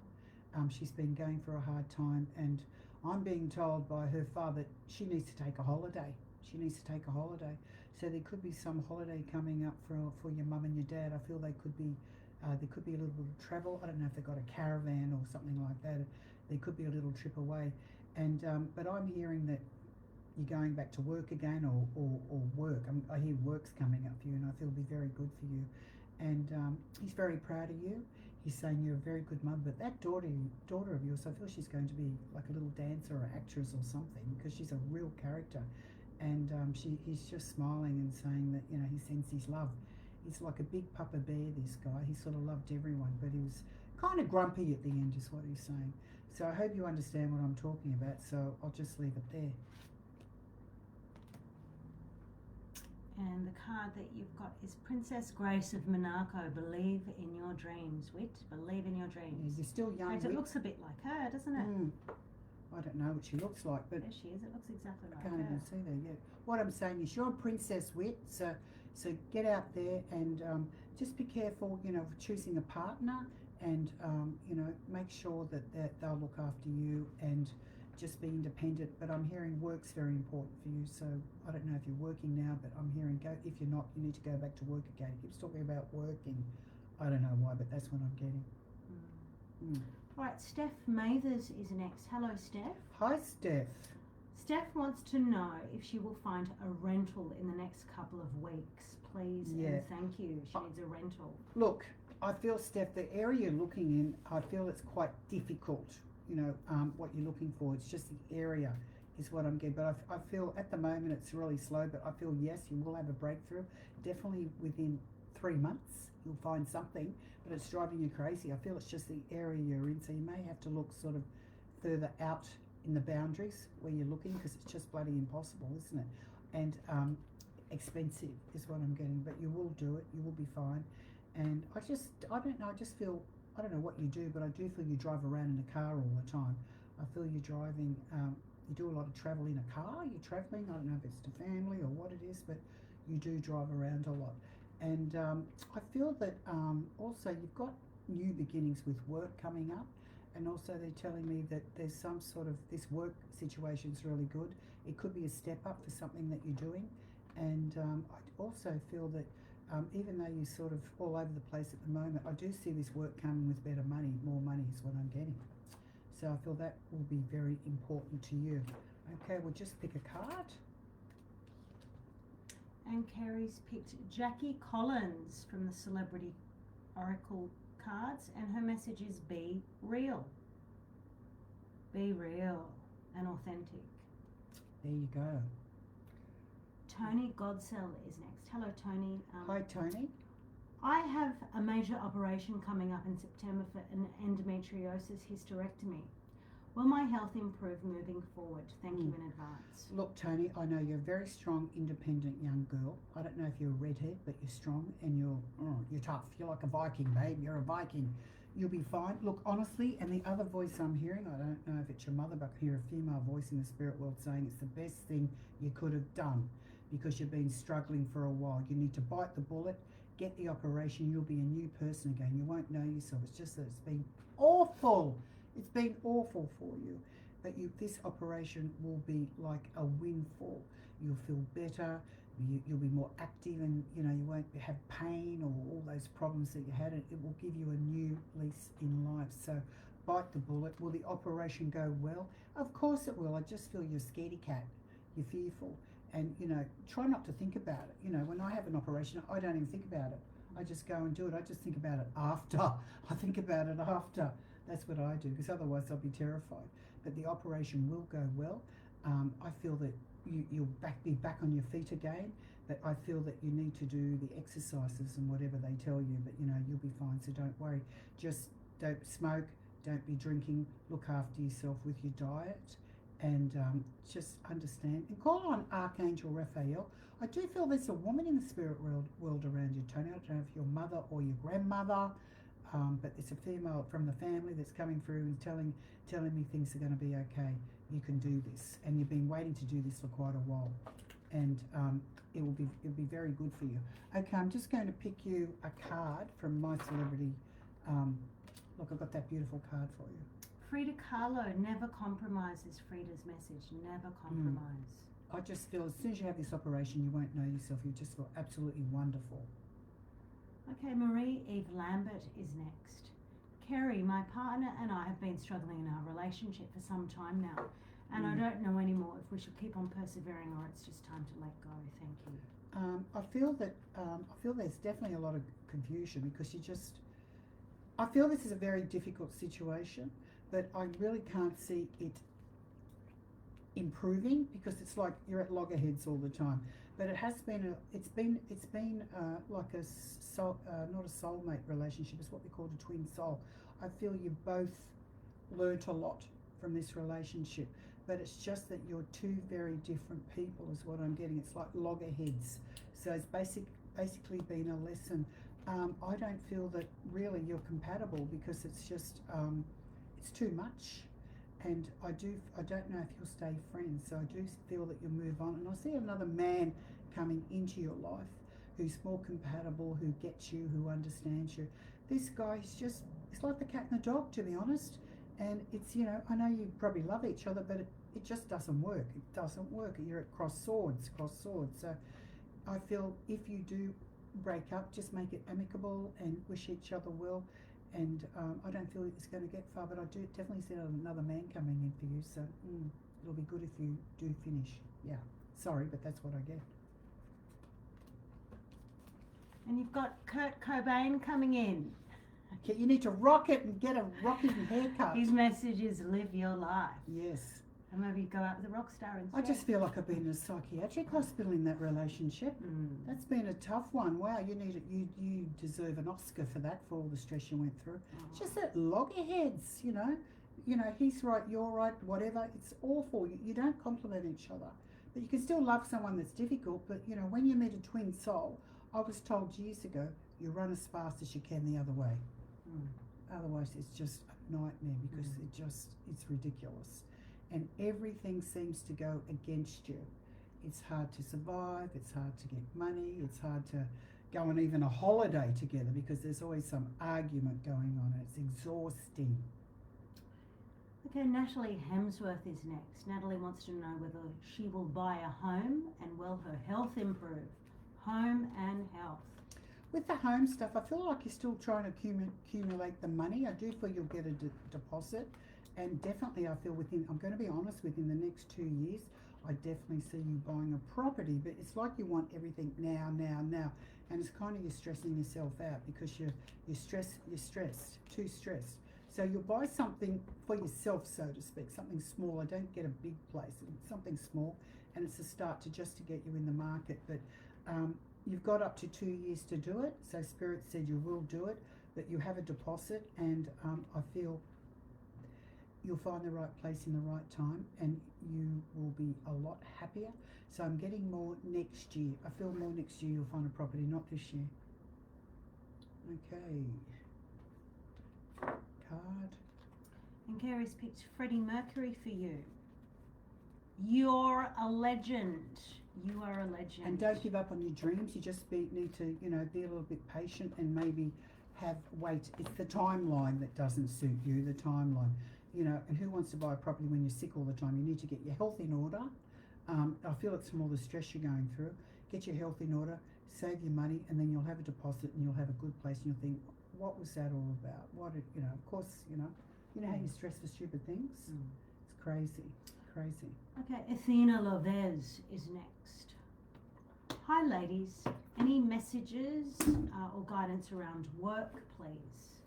She's been going for a hard time, and I'm being told by her father she needs to take a holiday. She needs to take a holiday. So there could be some holiday coming up for your mum and your dad. I feel there could be a little bit of travel. I don't know if they've got a caravan or something like that. There could be a little trip away. And but I'm hearing that you're going back to work again or work. I hear work's coming up for you, and I feel it'll be very good for you. And he's very proud of you. He's saying you're a very good mum, but that daughter of yours, I feel she's going to be like a little dancer or actress or something, because she's a real character. And he's just smiling and saying that, he sends his love. He's like a big papa bear, this guy. He sort of loved everyone, but he was kind of grumpy at the end, is what he's saying. So I hope you understand what I'm talking about, so I'll just leave it there. And the card that you've got is Princess Grace of Monaco. Believe in your dreams, Wit. Believe in your dreams. Yeah, you're still young. It looks a bit like her, doesn't it? I don't know what she looks like, but there she is. It looks exactly like I can't her. even see her yet. What I'm saying is, you're a princess, Wit. So get out there and just be careful, choosing a partner, and make sure that they'll look after you and just be independent. But I'm hearing work's very important for you. So I don't know if you're working now, but I'm hearing if you're not, you need to go back to work again. He keeps talking about working. I don't know why, but that's what I'm getting. All right, Steph Mathers is next. Hello, Steph. Hi, Steph. Steph wants to know if she will find a rental in the next couple of weeks, please. Yeah. And thank you. She needs a rental. Look, I feel, Steph, the area you're looking in, I feel it's quite difficult. What you're looking for. It's just the area is what I'm getting. But I feel at the moment it's really slow, but I feel, yes, you will have a breakthrough. Definitely within 3 months you'll find something, but it's driving you crazy. I feel it's just the area you're in, so you may have to look sort of further out in the boundaries where you're looking, because it's just bloody impossible, isn't it? And expensive is what I'm getting, but you will do it. You will be fine. And I don't know, I just feel, I don't know what you do, but I do feel you drive around in a car all the time. I feel you're driving, you do a lot of travel in a car. You're traveling, I don't know if it's to family or what it is, but you do drive around a lot. And I feel that also you've got new beginnings with work coming up, and also they're telling me that there's some sort of, this work situation's really good. It could be a step up for something that you're doing. And I also feel that even though you're sort of all over the place at the moment, I do see this work coming with better money. More money is what I'm getting. So I feel that will be very important to you. Okay, we'll just pick a card. And Kerrie's picked Jackie Collins from the Celebrity Oracle cards, and her message is be real. Be real and authentic. There you go. Tony Godsell is next. Hello, Tony. Hi, Tony. I have a major operation coming up in September for an endometriosis hysterectomy. Will my health improve moving forward? Thank you in advance. Look, Tony, I know you're a very strong, independent young girl. I don't know if you're a redhead, but you're strong and you're tough. You're like a Viking, babe. You're a Viking. You'll be fine. Look, honestly, and the other voice I'm hearing, I don't know if it's your mother, but I can hear a female voice in the spirit world saying it's the best thing you could have done, because you've been struggling for a while. You need to bite the bullet, get the operation. You'll be a new person again. You won't know yourself. It's just that it's been awful. It's been awful for you, but this operation will be like a windfall. You'll feel better, you'll be more active, and you won't have pain or all those problems that you had. It will give you a new lease in life. So bite the bullet. Will the operation go well? Of course it will. I just feel you're a scaredy cat. You're fearful, and try not to think about it. When I have an operation, I don't even think about it. I just go and do it. I just think about it after. I think about it after. That's what I do, because otherwise I'll be terrified. But the operation will go well. I feel that you'll be back on your feet again, but I feel that you need to do the exercises and whatever they tell you, but you'll be fine, so don't worry. Just don't smoke, don't be drinking, look after yourself with your diet, and just understand and call on Archangel Raphael. I do feel there's a woman in the spirit world around you, Tony. I don't know if your mother or your grandmother, but it's a female from the family that's coming through and telling me things are going to be okay. You can do this, and you've been waiting to do this for quite a while, and it'll be very good for you. Okay, I'm just going to pick you a card from my celebrity. Look, I've got that beautiful card for you. Frida Kahlo, never compromise is Frida's message. Never compromise. I just feel as soon as you have this operation, you won't know yourself. You just feel absolutely wonderful. Okay, Marie-Eve Lambert is next. Kerrie, my partner and I have been struggling in our relationship for some time now, and I don't know anymore if we should keep on persevering or it's just time to let go. Thank you. I feel there's definitely a lot of confusion because I feel this is a very difficult situation, but I really can't see it improving because it's like you're at loggerheads all the time. But it's been like not a soulmate relationship. It's what we call a twin soul. I feel you both learnt a lot from this relationship, but it's just that you're two very different people is what I'm getting. It's like loggerheads. So it's basically been a lesson. I don't feel that really you're compatible because it's just it's too much. And I don't know if you'll stay friends, so I do feel that you'll move on. And I see another man coming into your life who's more compatible, who gets you, who understands you. This guy is just, it's like the cat and the dog, to be honest. And it's, you know, I know you probably love each other, but it just doesn't work. It doesn't work. You're at cross swords. So I feel if you do break up, just make it amicable and wish each other well. And I don't feel it's going to get far, but I do definitely see another man coming in for you. So it'll be good if you do finish. Yeah, sorry, but that's what I get. And you've got Kurt Cobain coming in. Okay, you need to rock it and get a rocking haircut. His message is live your life. Yes. And maybe go out with a rock star instead. I just feel like I've been in a psychiatric hospital in that relationship. That's been a tough one. Wow, you deserve an Oscar for that, for all the stress you went through. It's just that loggerheads, you know, he's right, you're right, whatever. It's awful. You don't compliment each other, but you can still love someone that's difficult. But you know, when you meet a twin soul, I was told years ago, you run as fast as you can the other way. Otherwise, it's just a nightmare because it's ridiculous. And everything seems to go against you. It's hard to survive, it's hard to get money, it's hard to go on even a holiday together because there's always some argument going on. It's exhausting. Okay, Natalie Hemsworth is next. Natalie wants to know whether she will buy a home and will her health improve. Home and health. With the home stuff, I feel like you're still trying to accumulate the money. I do feel you'll get a deposit. And definitely I feel I'm going to be honest, within the next 2 years, I definitely see you buying a property, but it's like you want everything now. And it's kind of you're stressing yourself out because you're too stressed. So you'll buy something for yourself, so to speak, something small. I don't get a big place, something small, and it's a start to get you in the market. But you've got up to 2 years to do it. So Spirit said you will do it, but you have a deposit, and I feel you'll find the right place in the right time and you will be a lot happier. So I'm getting more next year. I feel more next year you'll find a property, not this year. Okay. Card. And Kerrie's picked Freddie Mercury for you. You're a legend. You are a legend. And don't give up on your dreams. You just need to, be a little bit patient and maybe wait. It's the timeline that doesn't suit you, the timeline. And who wants to buy a property when you're sick all the time? You need to get your health in order. I feel it's more the stress you're going through. Get your health in order, save your money, and then you'll have a deposit and you'll have a good place and you'll think, what was that all about? Of course, you know how you stress for stupid things? It's crazy. Okay, Athena Lopez is next. Hi ladies, any messages or guidance around work, please?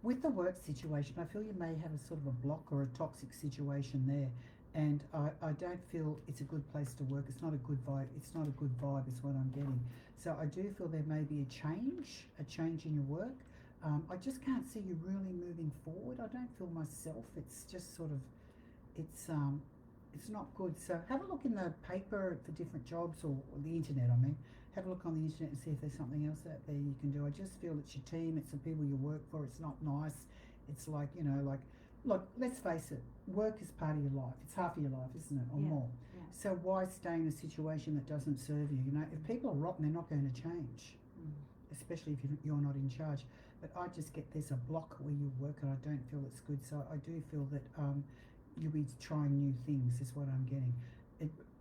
With the work situation, I feel you may have a sort of a block or a toxic situation there, and I don't feel it's a good place to work. It's not a good vibe. It's not a good vibe is what I'm getting. So I do feel there may be a change in your work. I just can't see you really moving forward. I don't feel myself. It's just sort of, It's not good. So have a look in the paper for different jobs or the internet, I mean. Have a look on the internet and see if there's something else out there you can do. I just feel it's your team, it's the people you work for, it's not nice. It's like, you know, like, look, let's face it, work is part of your life. It's half of your life, isn't it, or more? Yeah. So why stay in a situation that doesn't serve you? You know, if people are rotten, they're not going to change, especially if you're not in charge. But I just get there's a block where you work and I don't feel it's good. So I do feel that you'll be trying new things is what I'm getting.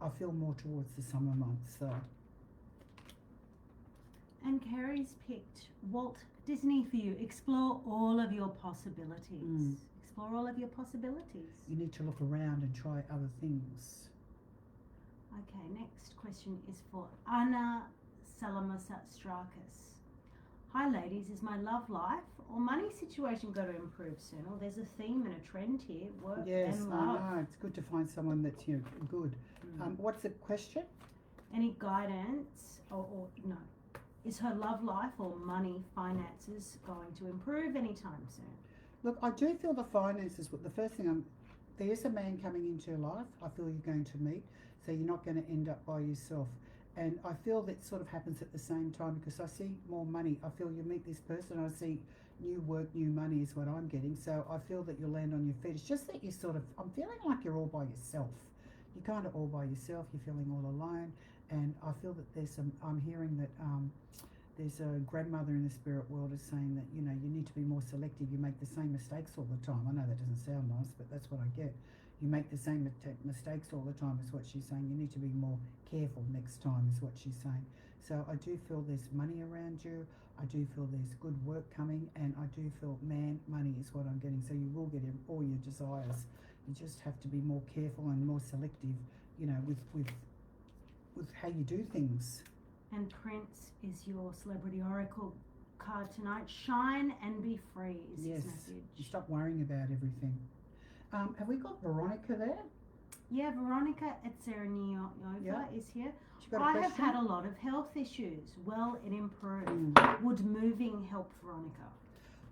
I feel more towards the summer months though. And Kerrie's picked Walt Disney for you. Explore all of your possibilities. Explore all of your possibilities. You need to look around and try other things. Okay, next question is for Anna Salamasatrakis. Hi ladies, is my love life or money situation going to improve soon? Or there's a theme and a trend here, work and love. I know. It's good to find someone that's, you know, good. What's the question? Any guidance or no? Is her love life or money finances going to improve anytime soon? Look, I do feel the finances, the first thing there is a man coming into your life I feel you're going to meet, so you're not going to end up by yourself. And I feel that sort of happens at the same time because I see more money. I feel you meet this person, I see new work, new money is what I'm getting. So I feel that you'll land on your feet. It's just that you sort of, I'm feeling like you're all by yourself. You're kind of all by yourself, you're feeling all alone. And I feel that there's some, I'm hearing that there's a grandmother in the spirit world is saying that, you know, you need to be more selective. You make the same mistakes all the time. I know that doesn't sound nice, but that's what I get. You make the same mistakes all the time is what she's saying. You need to be more careful next time is what she's saying. So I do feel there's money around you. I do feel there's good work coming, and I do feel money is what I'm getting. So you will get all your desires. You just have to be more careful and more selective, you know, with how you do things. And Prince is your celebrity oracle card tonight. Shine and be free is his message. Stop worrying about everything. Have we got Veronica there? Yeah, Veronica Etserniova is here. I have had a lot of health issues. Will it improve? Would moving help, Veronica?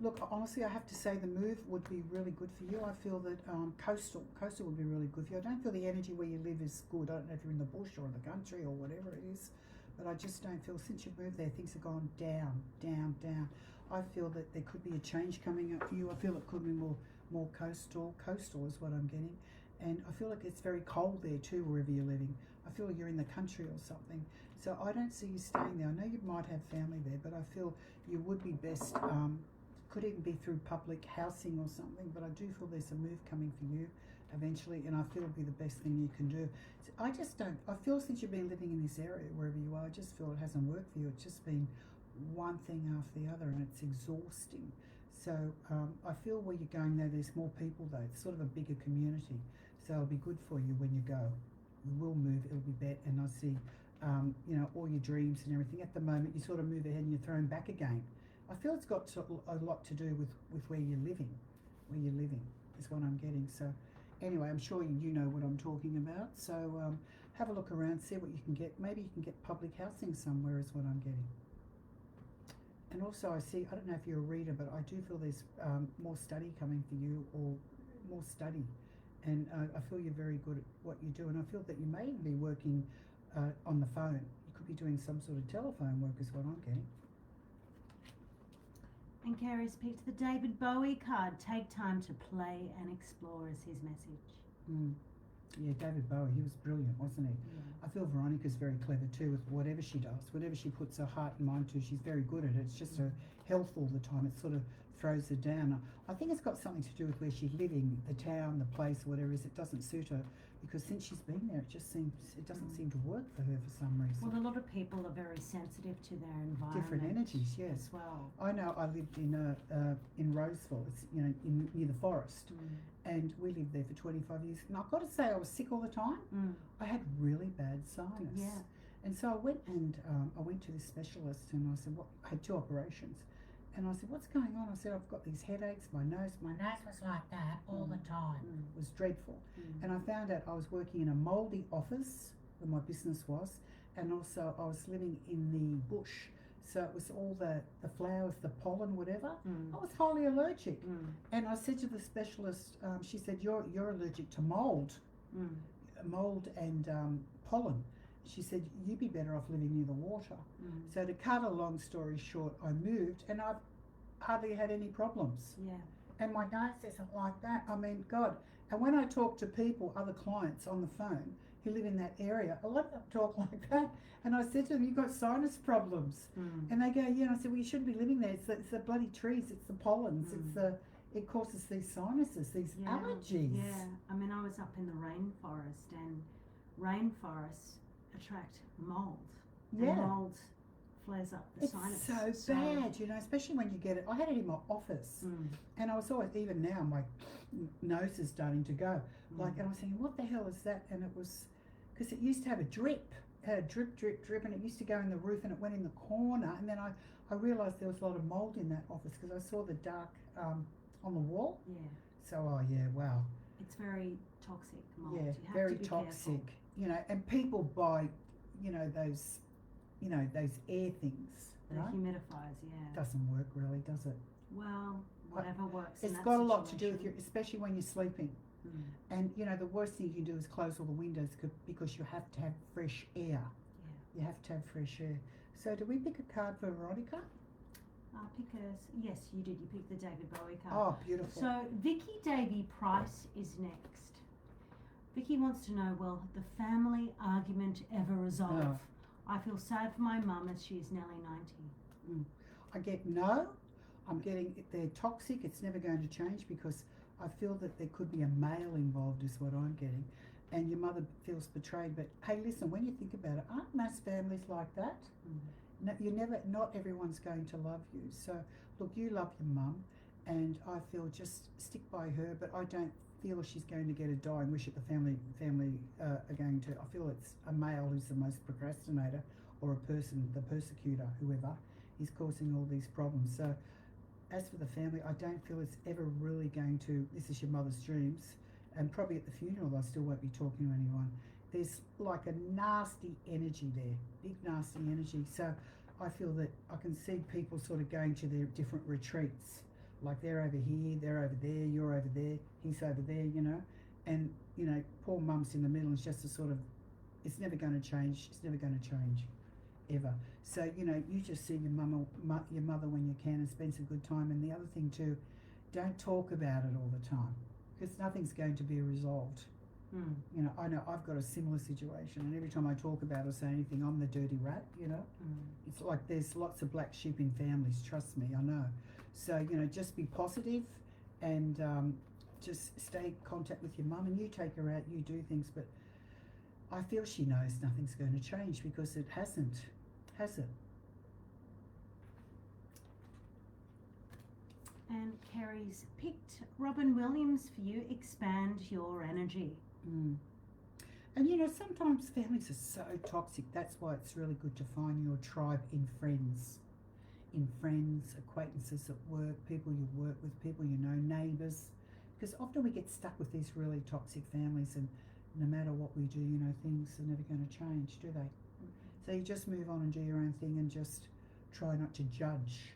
Look, honestly, I have to say the move would be really good for you. I feel that coastal would be really good for you. I don't feel the energy where you live is good. I don't know if you're in the bush or in the country or whatever it is, but I just don't feel since you've moved there, things have gone down, down, down. I feel that there could be a change coming up for you. I feel it could be more coastal is what I'm getting. And I feel like it's very cold there too, wherever you're living. I feel like you're in the country or something. So I don't see you staying there. I know you might have family there, but I feel you would be best, could even be through public housing or something, but I do feel there's a move coming for you eventually, and I feel it'll be the best thing you can do. So I feel since you've been living in this area, wherever you are, I just feel it hasn't worked for you. It's just been one thing after the other, and it's exhausting. So I feel where you're going there, there's more people though. It's sort of a bigger community. So it'll be good for you when you go. You will move, it'll be better. And I see, you know, all your dreams and everything. At the moment, you sort of move ahead and you're thrown back again. I feel it's got a lot to do with where you're living. Where you're living is what I'm getting. So anyway, I'm sure you know what I'm talking about. So have a look around, see what you can get. Maybe you can get public housing somewhere is what I'm getting. And also I see, I don't know if you're a reader, but I do feel there's more study coming for you, or more study. And I feel you're very good at what you do, and I feel that you may be working on the phone. You could be doing some sort of telephone work is what I'm getting. And Kerrie's picked the David Bowie card. Take time to play and explore is his message. Yeah, David Bowie, he was brilliant, wasn't he? Yeah. I feel Veronica's very clever too with whatever she does. Whatever she puts her heart and mind to, she's very good at it. It's just her health all the time. It sort of throws her down. I think it's got something to do with where she's living, the town, the place, whatever it is. It doesn't suit her because since she's been there, it doesn't seem to work for her for some reason. Well, a lot of people are very sensitive to their environment. Different energies, yes. As well. I know. I lived in Roseville. It's near the forest, and we lived there for 25 years. And I've got to say, I was sick all the time. I had really bad sinus. Yeah. And so I went to this specialist, and I said, I had 2 operations. And I said, what's going on? I said, I've got these headaches, my nose was like that all the time. It was dreadful. And I found out I was working in a mouldy office where my business was, and also I was living in the bush. So it was all the flowers, the pollen, whatever. I was highly allergic. And I said to the specialist, she said, you're allergic to mould. mold and pollen. She said, you'd be better off living near the water. So to cut a long story short, I moved and I've hardly had any problems. Yeah. And my nose isn't like that. I mean, God. And when I talk to people, other clients on the phone who live in that area, a lot of them talk like that. And I said to them, you've got sinus problems. And they go, yeah. And I said, well, you shouldn't be living there. It's the bloody trees. It's the pollens. It causes these sinuses, these allergies. Yeah. I mean, I was up in the rainforest, and rainforests attract mold. Yeah. And mold flares up the sinus. It's so bad, you know, especially when you get it. I had it in my office, and I was always, even now, my nose is starting to go. Like, and I was thinking, what the hell is that? And it was, because it used to have a drip. It had a drip, drip, drip, and it used to go in the roof, and it went in the corner. And then I realised there was a lot of mold in that office because I saw the dark on the wall. Yeah. So, oh yeah, wow. It's very toxic mold. Yeah, You have very to be toxic. careful. You know, and people buy, those air things, The right? humidifiers, yeah. Doesn't work really, does it? Well, whatever works. It's in got that a lot to do with situation. especially when you're sleeping. And the worst thing you can do is close all the windows because you have to have fresh air. Yeah. You have to have fresh air. So, do we pick a card for Veronica? Yes, you did. You picked the David Bowie card. Oh, beautiful. So Vicky Davy Price is next. Vicky wants to know, will the family argument ever resolve? No. I feel sad for my mum as she is nearly 90. I get no. I'm getting, they're toxic. It's never going to change because I feel that there could be a male involved is what I'm getting. And your mother feels betrayed. But hey, listen, when you think about it, aren't most families like that? No, not everyone's going to love you. So, look, you love your mum, and I feel just stick by her, but I don't feel she's going to get a dying wish at the family are going to. I feel it's a male who's the most procrastinator, or a person, the persecutor, whoever, is causing all these problems. So, as for the family, I don't feel it's ever really going to, this is your mother's dreams, and probably at the funeral I still won't be talking to anyone. There's like a nasty energy there, big nasty energy. So I feel that I can see people sort of going to their different retreats. Like they're over here, they're over there, you're over there, he's over there, And, poor mum's in the middle. It's just a sort of, it's never going to change. It's never going to change, ever. So, you just see your mother when you can and spend some good time. And the other thing too, don't talk about it all the time because nothing's going to be resolved. I know I've got a similar situation, and every time I talk about or say anything, I'm the dirty rat, It's like there's lots of black sheep in families, trust me, I know. So, just be positive and just stay in contact with your mum, and you take her out, you do things, but I feel she knows nothing's going to change because it hasn't, has it? And Kerrie's picked Robin Williams for you, Expand Your Energy. And sometimes families are so toxic. That's why it's really good to find your tribe in friends, acquaintances at work, people you work with, people you know, neighbours. Because often we get stuck with these really toxic families, and no matter what we do, things are never going to change, do they? So you just move on and do your own thing and just try not to judge.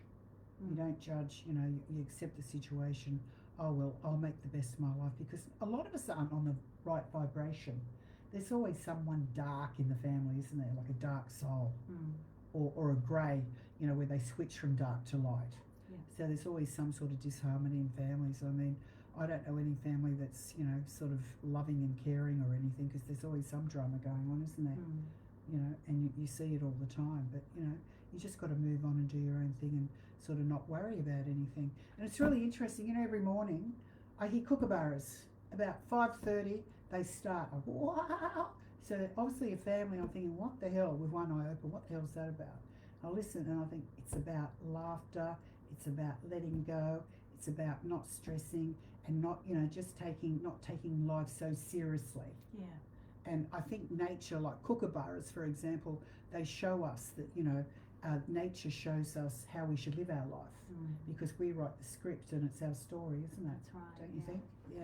You don't judge, you accept the situation. Oh, well, I'll make the best of my life, because a lot of us aren't on the right vibration. There's always someone dark in the family, isn't there? Like a dark soul or a grey, where they switch from dark to light. Yeah. So there's always some sort of disharmony in families. I mean, I don't know any family that's, sort of loving and caring or anything, because there's always some drama going on, isn't there? And you see it all the time. But, you just got to move on and do your own thing and sort of not worry about anything. And it's really interesting, every morning I hear kookaburras. About 5:30 they start. Wow! So obviously a family, I'm thinking, what the hell, with one eye open, what the hell is that about? I listen and I think it's about laughter, it's about letting go, it's about not stressing and not, just not taking life so seriously. Yeah. And I think nature, like kookaburras, for example, they show us that, nature shows us how we should live our life, because we write the script and it's our story, isn't it? That's right. Don't you think? Yeah,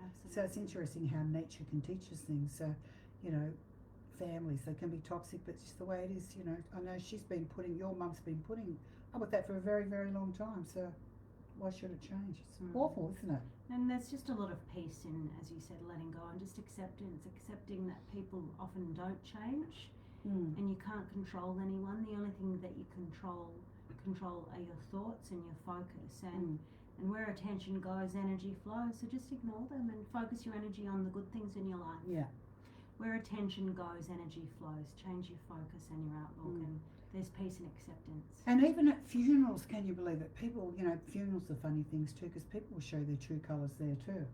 absolutely. So it's interesting how nature can teach us things. So, families, they can be toxic, but it's just the way it is, I know your mum's been putting up with that for a very, very long time. So Why should it change? It's Mm. awful, isn't it? And there's just a lot of peace in, as you said, letting go and just accepting that people often don't change, and you can't control anyone. The only thing that you control are your thoughts and your focus, and where attention goes, energy flows. So just ignore them and focus your energy on the good things in your life. Yeah. Where attention goes, energy flows. Change your focus and your outlook, and there's peace and acceptance. And even at funerals, can you believe it? People, funerals are funny things too, because people will show their true colours there too.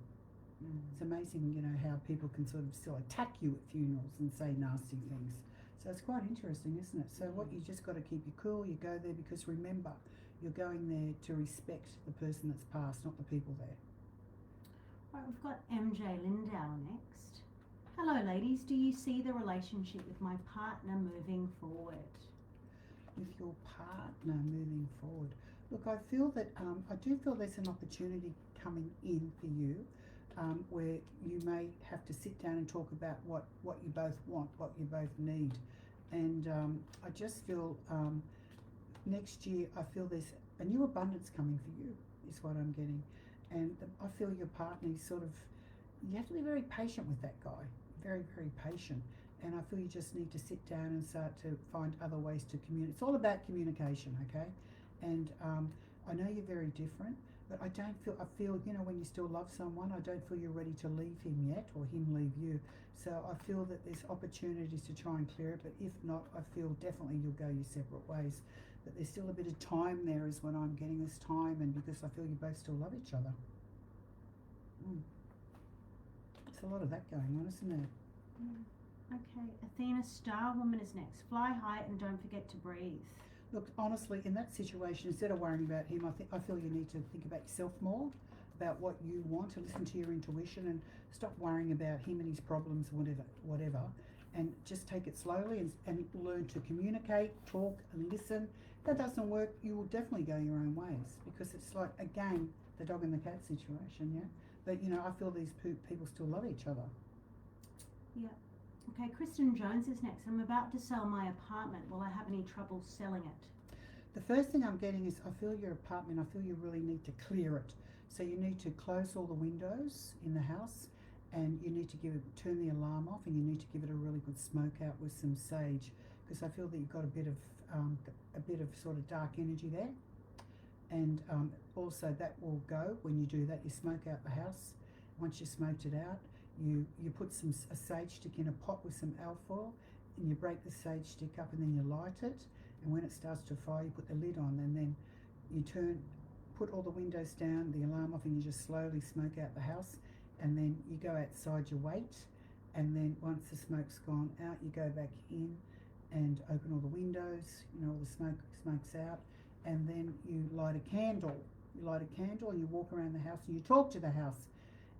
It's amazing, how people can sort of still attack you at funerals and say nasty things. So it's quite interesting, isn't it? So what you just got to keep you cool. You go there because remember, you're going there to respect the person that's passed, not the people there. Right, we've got MJ Lindau next. Hello, ladies. Do you see the relationship with my partner moving forward? With your partner moving forward. Look, I feel that I do feel there's an opportunity coming in for you, where you may have to sit down and talk about what you both want, what you both need, and I just feel next year I feel there's a new abundance coming for you, is what I'm getting, and I feel your partner is sort of, you have to be very patient with that guy, very, very patient. And I feel you just need to sit down and start to find other ways to communicate. It's all about communication, okay? And I know you're very different, but I feel, when you still love someone, I don't feel you're ready to leave him yet, or him leave you. So I feel that there's opportunities to try and clear it, but if not, I feel definitely you'll go your separate ways. But there's still a bit of time there is what I'm getting, this time, and because I feel you both still love each other. There's a lot of that going on, isn't there? Okay, Athena Star Woman is next. Fly high and don't forget to breathe. Look, honestly, in that situation, instead of worrying about him, I feel you need to think about yourself more, about what you want, to listen to your intuition, and stop worrying about him and his problems, whatever, and just take it slowly and learn to communicate, talk, and listen. If that doesn't work, you will definitely go your own ways, because it's like, again, the dog and the cat situation, yeah? But, I feel these people still love each other. Yeah. Okay, Kristen Jones is next. I'm about to sell my apartment. Will I have any trouble selling it? The first thing I'm getting is I feel your apartment, I feel you really need to clear it. So you need to close all the windows in the house, and you need to turn the alarm off, and you need to give it a really good smoke out with some sage, because I feel that you've got a bit of sort of dark energy there. And also that will go when you do that. You smoke out the house. Once you smoked it out, you put a sage stick in a pot with some alfoil, and you break the sage stick up, and then you light it, and when it starts to fire, you put the lid on, and then you put all the windows down, the alarm off, and you just slowly smoke out the house, and then you go outside, you wait, and then once the smoke's gone out, you go back in and open all the windows, all the smoke's out, and then you light a candle. And you walk around the house, and you talk to the house,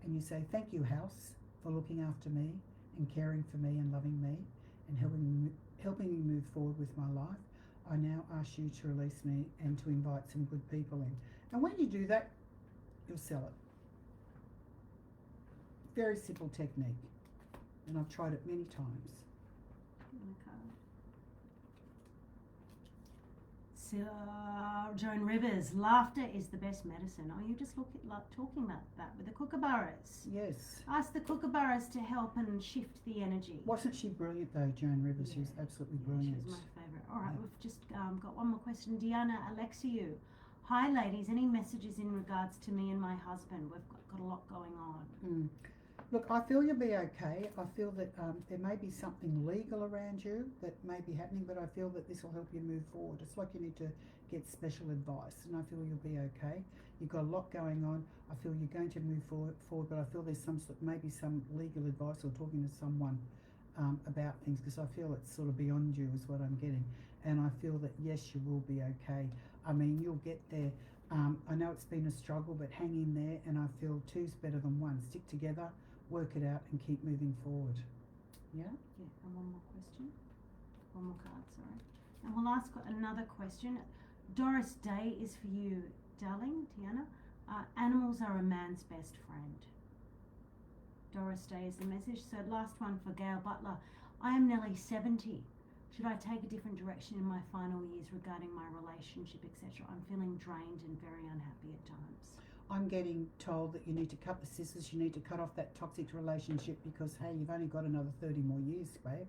and you say, "Thank you, house, for looking after me and caring for me and loving me and helping me move forward with my life. I now ask you to release me and to invite some good people in." And when you do that, you'll sell it. Very simple technique, and I've tried it many times. Okay. So, Joan Rivers, laughter is the best medicine. Oh, you just talking about that with the kookaburras. Yes. Ask the kookaburras to help and shift the energy. Wasn't she brilliant though, Joan Rivers? Yeah. She was absolutely Yeah, brilliant. she was my favourite. All right, we've just got one more question. Diana Alexiou. Hi, ladies. Any messages in regards to me and my husband? We've got a lot going on. Look, I feel you'll be okay. I feel that there may be something legal around you that may be happening, but I feel that this will help you move forward. It's like you need to get special advice, and I feel you'll be okay. You've got a lot going on. I feel you're going to move forward, but I feel there's maybe some legal advice or talking to someone about things, because I feel it's sort of beyond you is what I'm getting. And I feel that, yes, you will be okay. I mean, you'll get there. I know it's been a struggle, but hang in there, and I feel two's better than one. Stick together, work it out, and keep moving forward. Yeah? Yeah, and one more question. One more card, sorry. And we'll ask another question. Doris Day is for you, darling, Tiana. Animals are a man's best friend. Doris Day is the message. So last one for Gail Butler. I am nearly 70. Should I take a different direction in my final years regarding my relationship, etc.? I'm feeling drained and very unhappy at times. I'm getting told that you need to cut the scissors, you need to cut off that toxic relationship because, hey, you've only got another 30 more years, babe.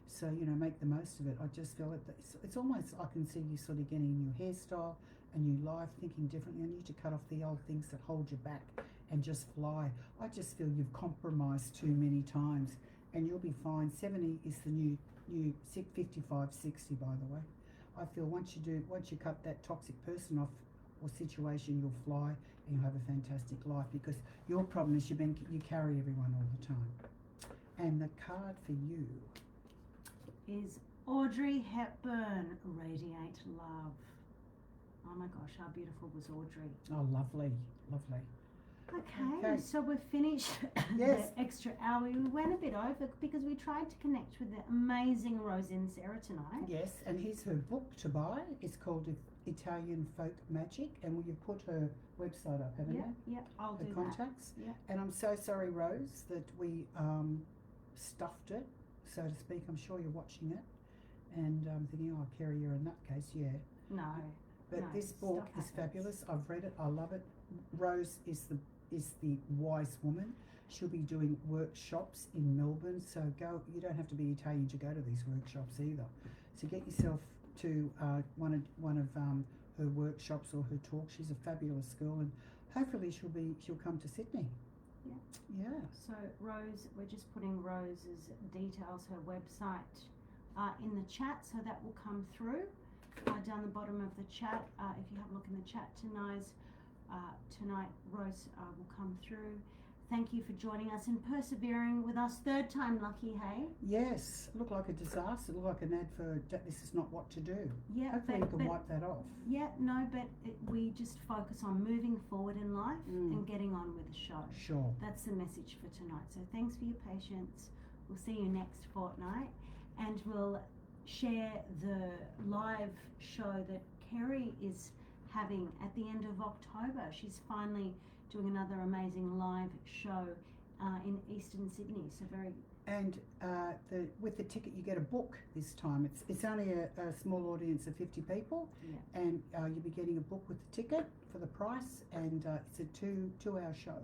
So, make the most of it. I just feel it. It's almost, I can see you sort of getting a new hairstyle, a new life, thinking differently. I need to cut off the old things that hold you back and just fly. I just feel you've compromised too many times and you'll be fine. 70 is the new 55, 60, by the way. I feel once you cut that toxic person off or situation, you'll fly and you'll have a fantastic life, because your problem is you carry everyone all the time. And the card for you is Audrey Hepburn, Radiate Love. Oh my gosh, how beautiful was Audrey? Oh, lovely, lovely. Okay, so we're finished. Yes. The extra hour. We went a bit over because we tried to connect with the amazing Rose Inserra tonight. Yes, and here's her book to buy. It's called Italian Folk Magic, and you've put her website up, haven't you? Yeah, I'll do her contacts. that. Yeah. And I'm so sorry, Rose, that we stuffed it, so to speak. I'm sure you're watching it, and I'm thinking, oh, Kerrie, you're a nutcase, yeah. No. But no, this book stuff is happens. fabulous. I've read it. I love it. Rose is the wise woman. She'll be doing workshops in Melbourne, so go. You don't have to be Italian to go to these workshops either. So get yourself to one of her workshops or her talk. She's a fabulous girl, and hopefully she'll come to Sydney. Yeah. Yeah. So Rose, we're just putting Rose's details, her website, in the chat, so that will come through down the bottom of the chat. If you have a look in the chat tonight, Rose will come through. Thank you for joining us and persevering with us. Third time lucky, hey? Yes. Looked like a disaster. Looked like an ad for this is not what to do. Yeah. Hopefully you can wipe that off. Yeah, no, but we just focus on moving forward in life and getting on with the show. Sure. That's the message for tonight. So thanks for your patience. We'll see you next fortnight, and we'll share the live show that Kerrie is having at the end of October. She's finally doing another amazing live show in Eastern Sydney. So very. And with the ticket, you get a book this time. It's only a small audience of 50 people, and you'll be getting a book with the ticket for the price, and it's a two-hour show.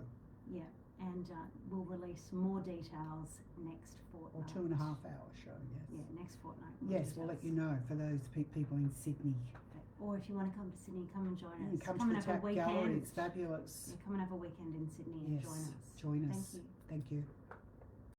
Yeah, and we'll release more details next fortnight. Or 2.5-hour show, yes. Yeah, next fortnight. Yes, we'll let you know for those people in Sydney. Or if you want to come to Sydney, come and join us. Come and to the have a Tap weekend. Gallery, it's fabulous. Yeah, come and have a weekend in Sydney and Yes, join us. join us. Thank you. Thank you.